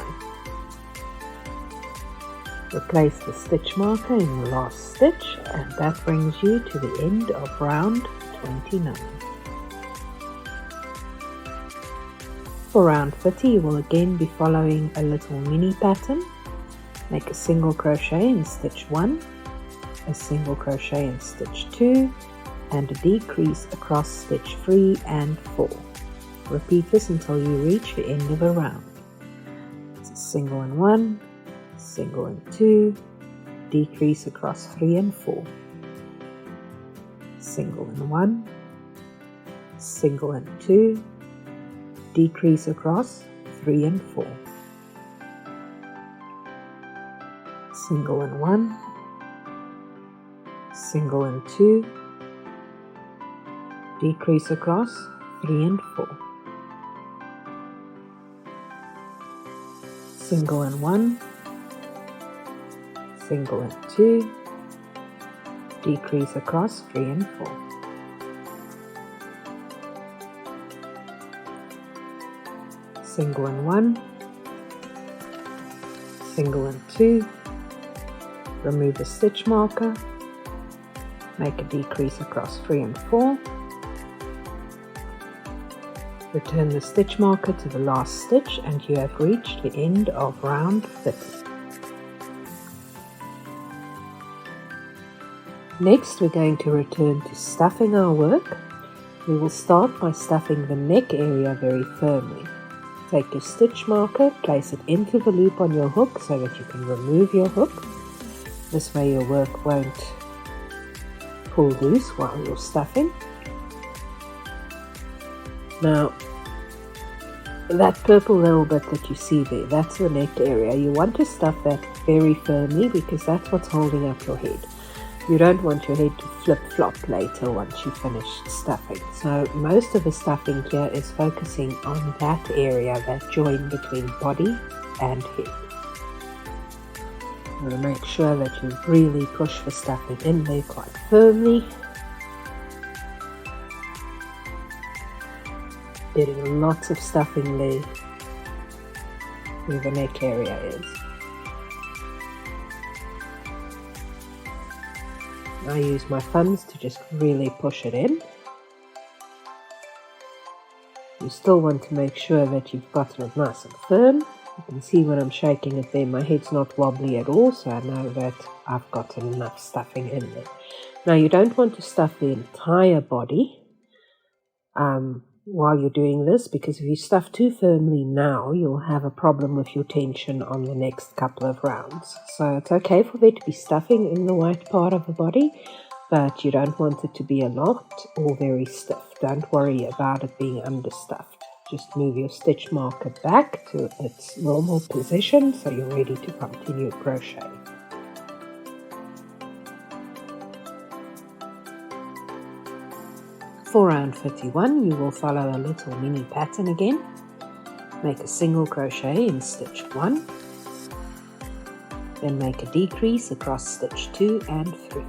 Replace the stitch marker in the last stitch, and that brings you to the end of round 29. For round 30, you will again be following a little mini pattern. Make a single crochet in stitch 1, a single crochet in stitch 2, and a decrease across stitch 3 and 4. Repeat this until you reach the end of the round. It's a single in 1, single in 2, decrease across 3 and 4, single in 1, single in 2, decrease across 3 and 4, single in 1, single in 2, decrease across 3 and 4, single in 1, single in 2, decrease across 3 and 4, single in 1, single in 2, remove the stitch marker, make a decrease across 3 and 4, return the stitch marker to the last stitch, and you have reached the end of round 30. Next, we're going to return to stuffing our work. We will start by stuffing the neck area very firmly. Take your stitch marker, place it into the loop on your hook so that you can remove your hook. This way your work won't pull loose while you're stuffing. Now, that purple little bit that you see there, that's the neck area. You want to stuff that very firmly because that's what's holding up your head. You don't want your head to flip-flop later once you finish stuffing. So most of the stuffing here is focusing on that area, that join between body and head. I'm going to make sure that you really push the stuffing in there quite firmly. Getting lots of stuffing there where the neck area is. I use my thumbs to just really push it in. You still want to make sure that you've gotten it nice and firm. You can see when I'm shaking it there, my head's not wobbly at all, so I know that I've gotten enough stuffing in there. Now you don't want to stuff the entire body while you're doing this, because if you stuff too firmly now, you'll have a problem with your tension on the next couple of rounds. So it's okay for there to be stuffing in the white part of the body, but you don't want it to be a lot or very stiff. Don't worry about it being understuffed. Just move your stitch marker back to its normal position so you're ready to continue crocheting. For round 31, you will follow a little mini pattern again. Make a single crochet in stitch 1, then make a decrease across stitch 2 and 3.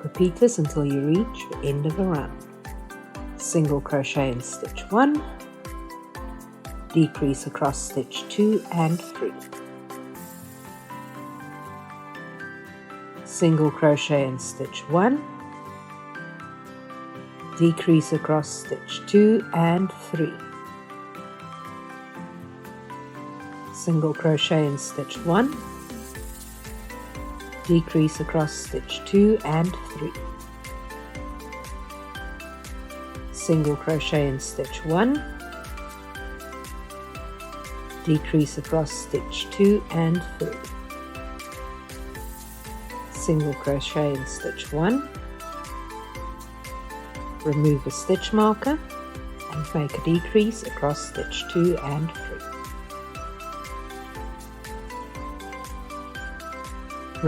Repeat this until you reach the end of the round. Single crochet in stitch 1, decrease across stitch 2 and 3. Single crochet in stitch 1, decrease across stitch 2 and 3. Single crochet in stitch 1, decrease across stitch 2 and 3. Single crochet in stitch 1, decrease across stitch 2 and 3. Single crochet in stitch 1, remove a stitch marker and make a decrease across stitch 2 and 3.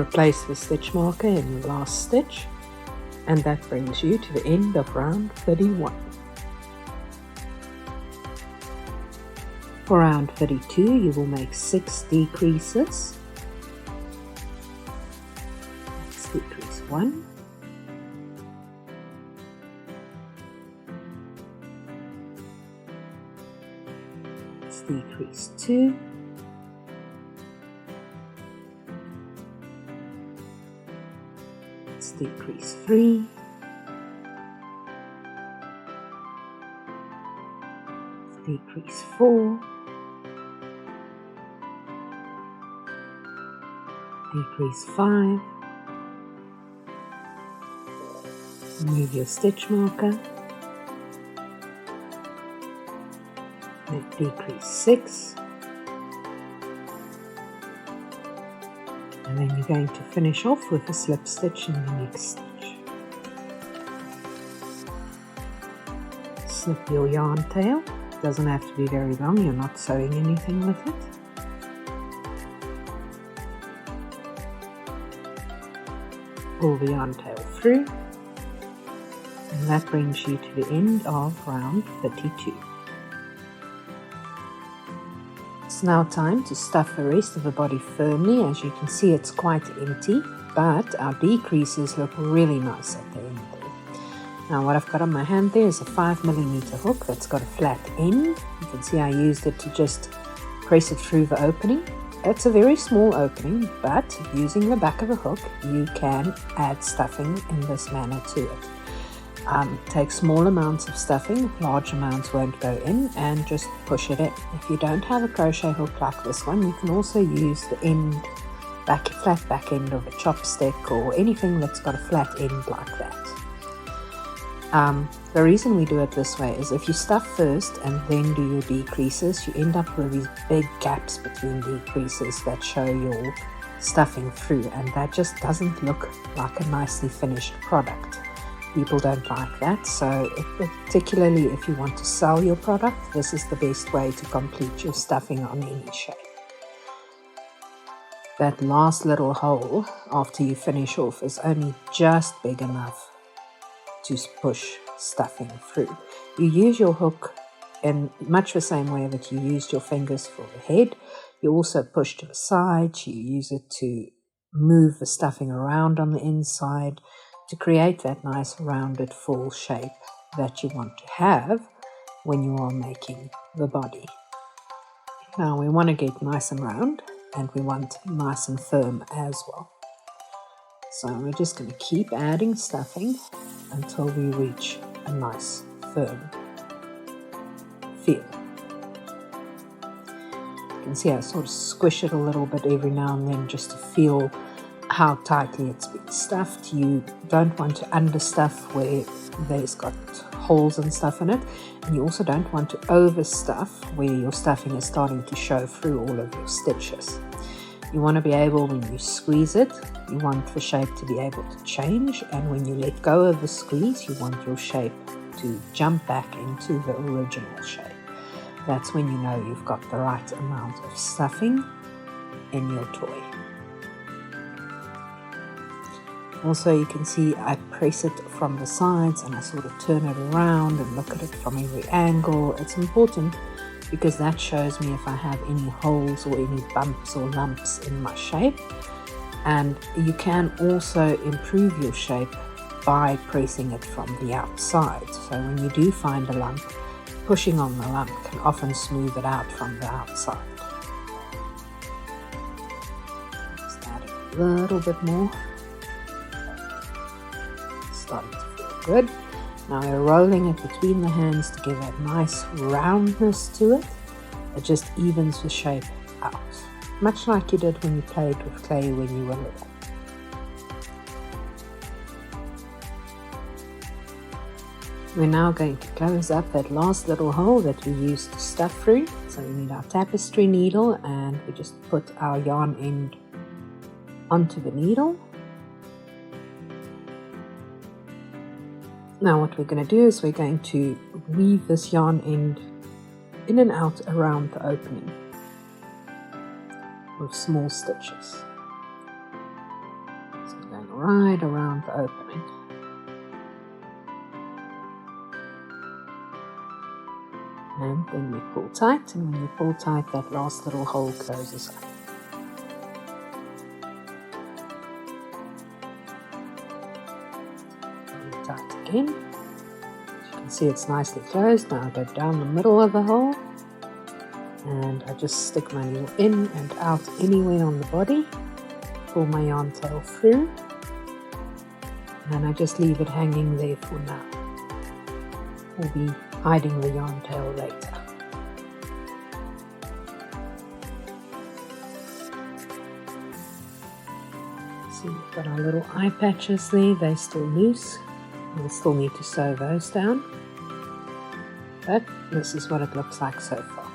Replace the stitch marker in the last stitch, and that brings you to the end of round 31. For round 32, you will make 6 decreases. Let's decrease 1. Let's decrease 2. Let's decrease 3. Let's decrease 4. Decrease 5. Remove your stitch marker. Make decrease 6. And then you're going to finish off with a slip stitch in the next stitch. Slip your yarn tail. It doesn't have to be very long, you're not sewing anything with it. Pull the yarn tail through, and that brings you to the end of round 32. It's now time to stuff the rest of the body firmly. As you can see, it's quite empty, but our decreases look really nice at the end there. Now what I've got on my hand there is a 5mm hook that's got a flat end. You can see I used it to just press it through the opening. It's a very small opening, but using the back of a hook, you can add stuffing in this manner to it. Take small amounts of stuffing, large amounts won't go in, and just push it in. If you don't have a crochet hook like this one, you can also use the flat back end of a chopstick or anything that's got a flat end like that. The reason we do it this way is if you stuff first and then do your decreases, you end up with these big gaps between decreases that show your stuffing through, and that just doesn't look like a nicely finished product. People don't like that, so particularly if you want to sell your product, this is the best way to complete your stuffing on any shape. That last little hole after you finish off is only just big enough to push stuffing through. You use your hook in much the same way that you used your fingers for the head. You also push to the side, you use it to move the stuffing around on the inside to create that nice rounded full shape that you want to have when you are making the body. Now we want to get nice and round, and we want nice and firm as well. So we're just going to keep adding stuffing until we reach a nice firm feel. You can see I sort of squish it a little bit every now and then just to feel how tightly it's been stuffed. You don't want to understuff where there's got holes and stuff in it, and you also don't want to overstuff where your stuffing is starting to show through all of your stitches. You want to be able, when you squeeze it, you want the shape to be able to change, and when you let go of the squeeze, you want your shape to jump back into the original shape. That's when you know you've got the right amount of stuffing in your toy. Also, you can see I press it from the sides and I sort of turn it around and look at it from every angle. It's important because that shows me if I have any holes or any bumps or lumps in my shape. And you can also improve your shape by pressing it from the outside. So when you do find a lump, pushing on the lump can often smooth it out from the outside. Just add a little bit more. Starting to feel good. Now we're rolling it between the hands to give that nice roundness to it. It just evens the shape out, much like you did when you played with clay when you were little. We're now going to close up that last little hole that we used to stuff through. So we need our tapestry needle, and we just put our yarn end onto the needle. Now what we're going to do is we're going to weave this yarn end in and out around the opening with small stitches. So going right around the opening. And then we pull tight, and when you pull tight, that last little hole closes up. Pull tight again. As you can see, it's nicely closed. Now I go down the middle of the hole, and I just stick my needle in and out anywhere on the body, pull my yarn tail through, and I just leave it hanging there for now. We'll be hiding the yarn tail later. See, we've got our little eye patches there, they're still loose. We'll still need to sew those down, but this is what it looks like so far.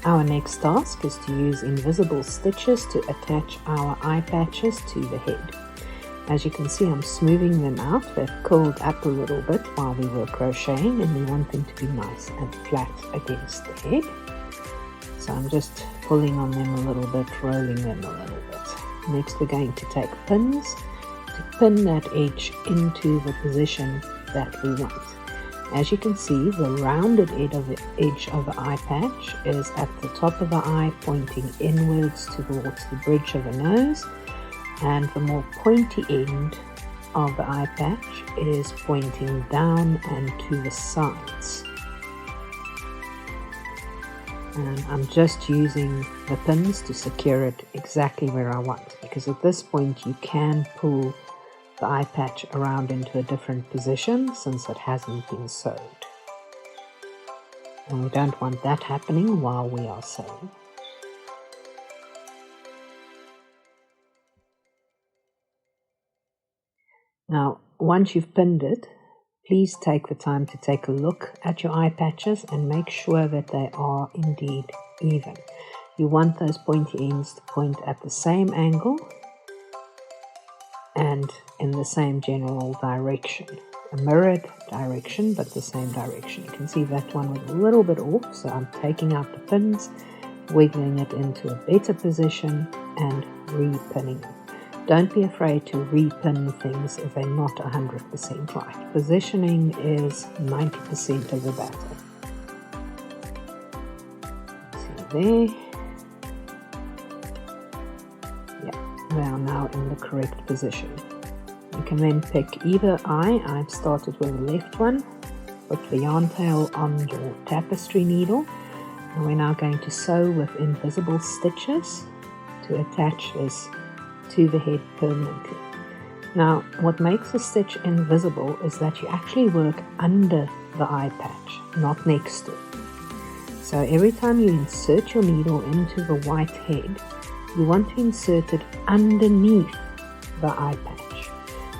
Our next task is to use invisible stitches to attach our eye patches to the head. As you can see, I'm smoothing them out. They've curled up a little bit while we were crocheting, and we want them to be nice and flat against the head. So I'm just pulling on them a little bit, rolling them a little bit. Next we're going to take pins to pin that edge into the position that we want. As you can see, the rounded edge of the eye patch is at the top of the eye, pointing inwards towards the bridge of the nose, and the more pointy end of the eye patch is pointing down and to the sides. And I'm just using the pins to secure it exactly where I want, because at this point you can pull the eye patch around into a different position since it hasn't been sewed. And we don't want that happening while we are sewing. Now, once you've pinned it, please take the time to take a look at your eye patches and make sure that they are indeed even. You want those pointy ends to point at the same angle and in the same general direction. A mirrored direction, but the same direction. You can see that one was a little bit off, so I'm taking out the pins, wiggling it into a better position and re-pinning it. Don't be afraid to re-pin things if they're not 100% right. Positioning is 90% of the battle. See there? Yeah, they are now in the correct position. You can then pick either eye. I've started with the left one. Put the yarn tail on your tapestry needle. And we're now going to sew with invisible stitches to attach this to the head permanently. Now, what makes a stitch invisible is that you actually work under the eye patch, not next to it. So every time you insert your needle into the white head, you want to insert it underneath the eye patch.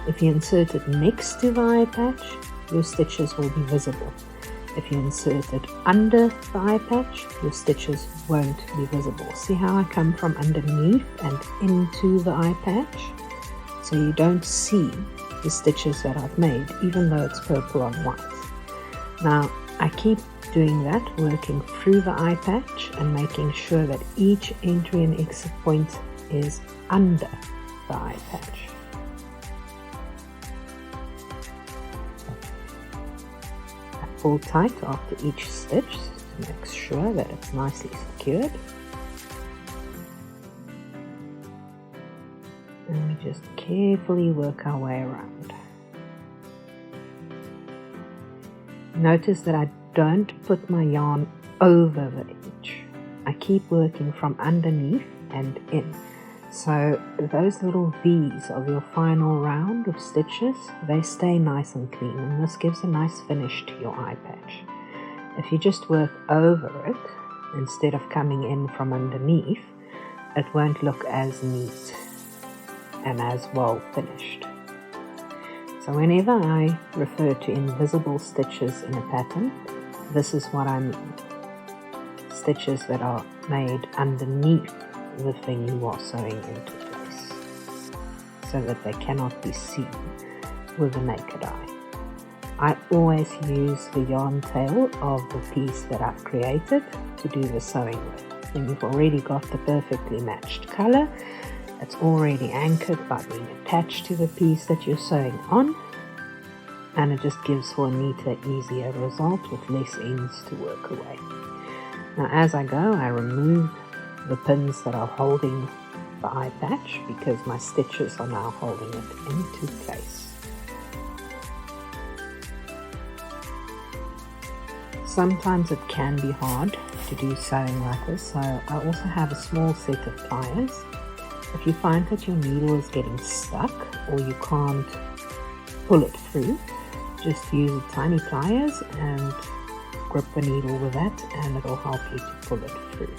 If you insert it next to the eye patch, your stitches will be visible. If you insert it under the eye patch, your stitches won't be visible. See how I come from underneath and into the eye patch? So you don't see the stitches that I've made, even though it's purple on white. Now, I keep doing that, working through the eye patch and making sure that each entry and exit point is under the eye patch. Pull tight after each stitch to make sure that it's nicely secured. And we just carefully work our way around. Notice that I don't put my yarn over the edge. I keep working from underneath and in. So those little V's of your final round of stitches, they stay nice and clean, and this gives a nice finish to your eye patch. If you just work over it instead of coming in from underneath, it won't look as neat and as well finished. So whenever I refer to invisible stitches in a pattern, this is what I mean. Stitches that are made underneath the thing you are sewing into place. so that they cannot be seen with the naked eye. I always use the yarn tail of the piece that I've created to do the sewing with. Then you've already got the perfectly matched color. It's already anchored by being attached to the piece that you're sewing on, and it just gives for a neater, easier result with less ends to work away. Now as I go, I remove the pins that are holding the eye patch because my stitches are now holding it into place. Sometimes it can be hard to do sewing like this, so I also have a small set of pliers. If you find that your needle is getting stuck or you can't pull it through, just use the tiny pliers and grip the needle with that, and it will help you to pull it through.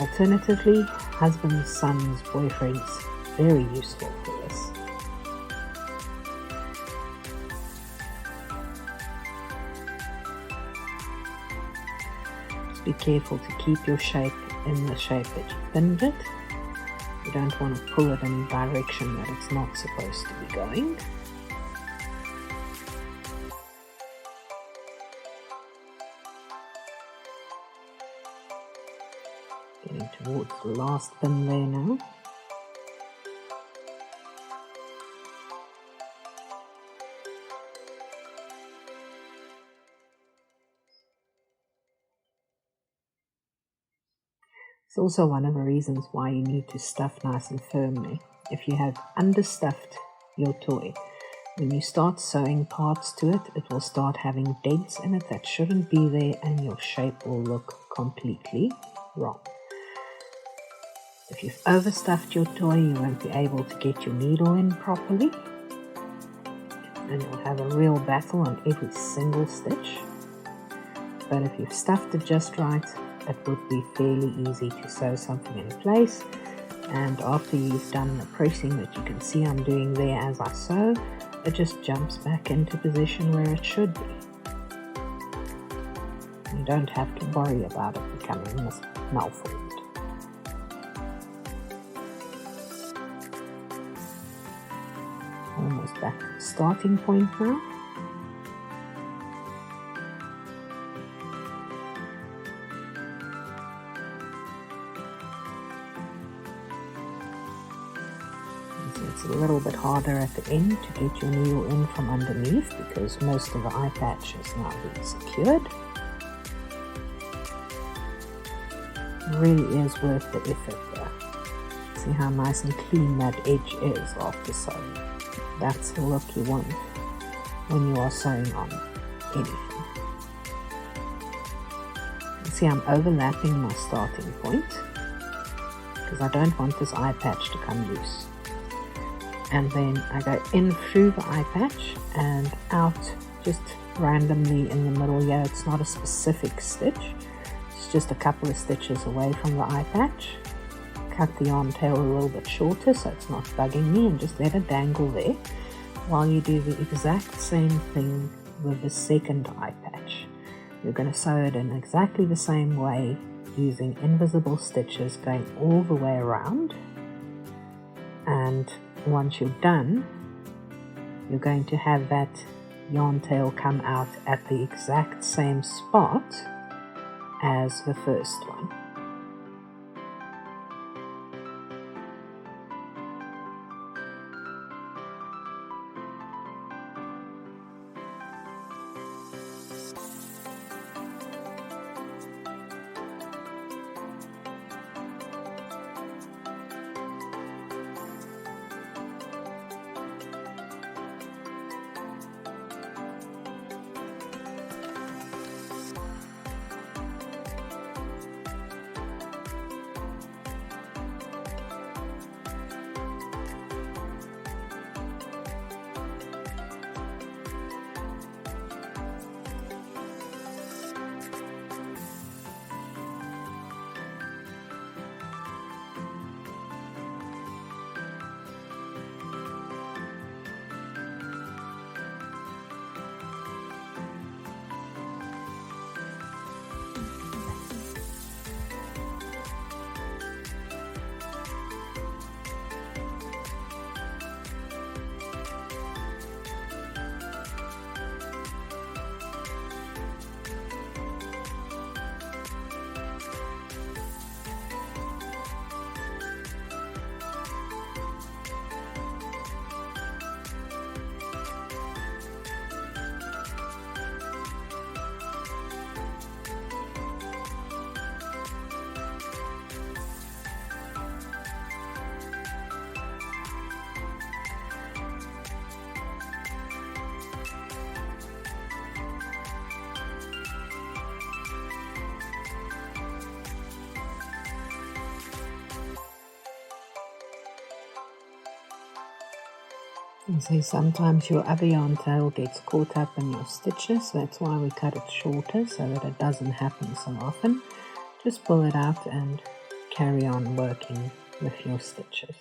Alternatively, husbands, sons, boyfriends, very useful for this. Just be careful to keep your shape in the shape that you pinned it. You don't want to pull it in a direction that it's not supposed to be going. Getting towards the last pin there now. It's also one of the reasons why you need to stuff nice and firmly. If you have understuffed your toy, when you start sewing parts to it, it will start having dents in it that shouldn't be there, and your shape will look completely wrong. If you've overstuffed your toy, you won't be able to get your needle in properly, and you'll have a real battle on every single stitch. But if you've stuffed it just right, it would be fairly easy to sew something in place. And after you've done the pressing that you can see I'm doing there as I sew, it just jumps back into position where it should be. You don't have to worry about it becoming malformed. Almost back to the starting point now. So it's a little bit harder at the end to get your needle in from underneath because most of the eye patch is now being secured. It really is worth the effort there. See how nice and clean that edge is after sewing. That's the look you want when you are sewing on anything. You see I'm overlapping my starting point because I don't want this eye patch to come loose. And then I go in through the eye patch and out just randomly in the middle here. It's not a specific stitch, it's just a couple of stitches away from the eye patch. Cut the yarn tail a little bit shorter so it's not bugging me, and just let it dangle there while you do the exact same thing with the second eye patch. You're going to sew it in exactly the same way using invisible stitches going all the way around, and once you're done, you're going to have that yarn tail come out at the exact same spot as the first one. And so sometimes your other yarn tail gets caught up in your stitches, so that's why we cut it shorter, so that it doesn't happen so often. Just pull it out and carry on working with your stitches.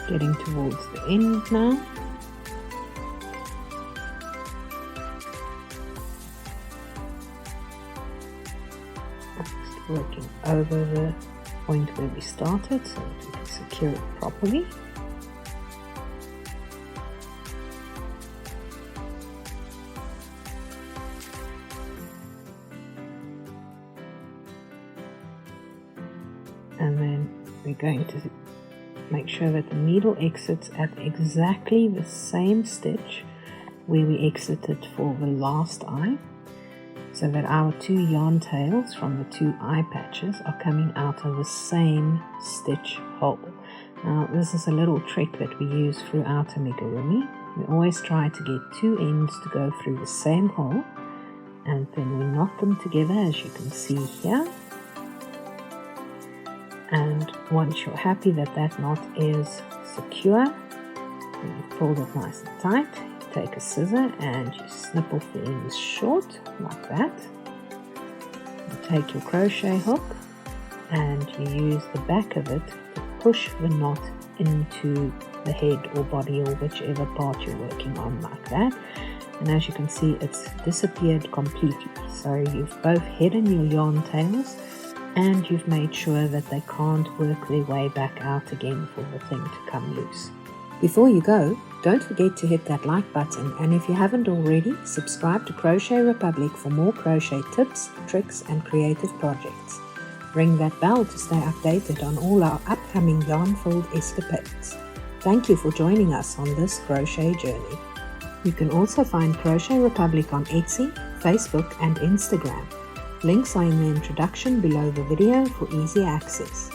Getting towards the end now. Just working over the point where we started so that we can secure it properly. And then we're going to make sure that the needle exits at exactly the same stitch where we exited for the last eye, so that our two yarn tails from the two eye patches are coming out of the same stitch hole. Now this is a little trick that we use throughout Amigurumi. We always try to get two ends to go through the same hole, and then we knot them together, as you can see here. And once you're happy that that knot is secure, you've pulled it nice and tight, you take a scissor and you snip off the ends short, like that. You take your crochet hook and you use the back of it to push the knot into the head or body or whichever part you're working on, like that. And as you can see, it's disappeared completely. So you've both hidden your yarn tails, and you've made sure that they can't work their way back out again for the thing to come loose. Before you go, don't forget to hit that like button, and if you haven't already, subscribe to Crochet Republic for more crochet tips, tricks and creative projects. Ring that bell to stay updated on all our upcoming yarn-filled escapades. Thank you for joining us on this crochet journey. You can also find Crochet Republic on Etsy, Facebook and Instagram. Links are in the introduction below the video for easy access.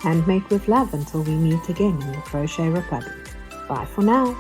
Handmade with love until we meet again in the Crochet Republic. Bye for now.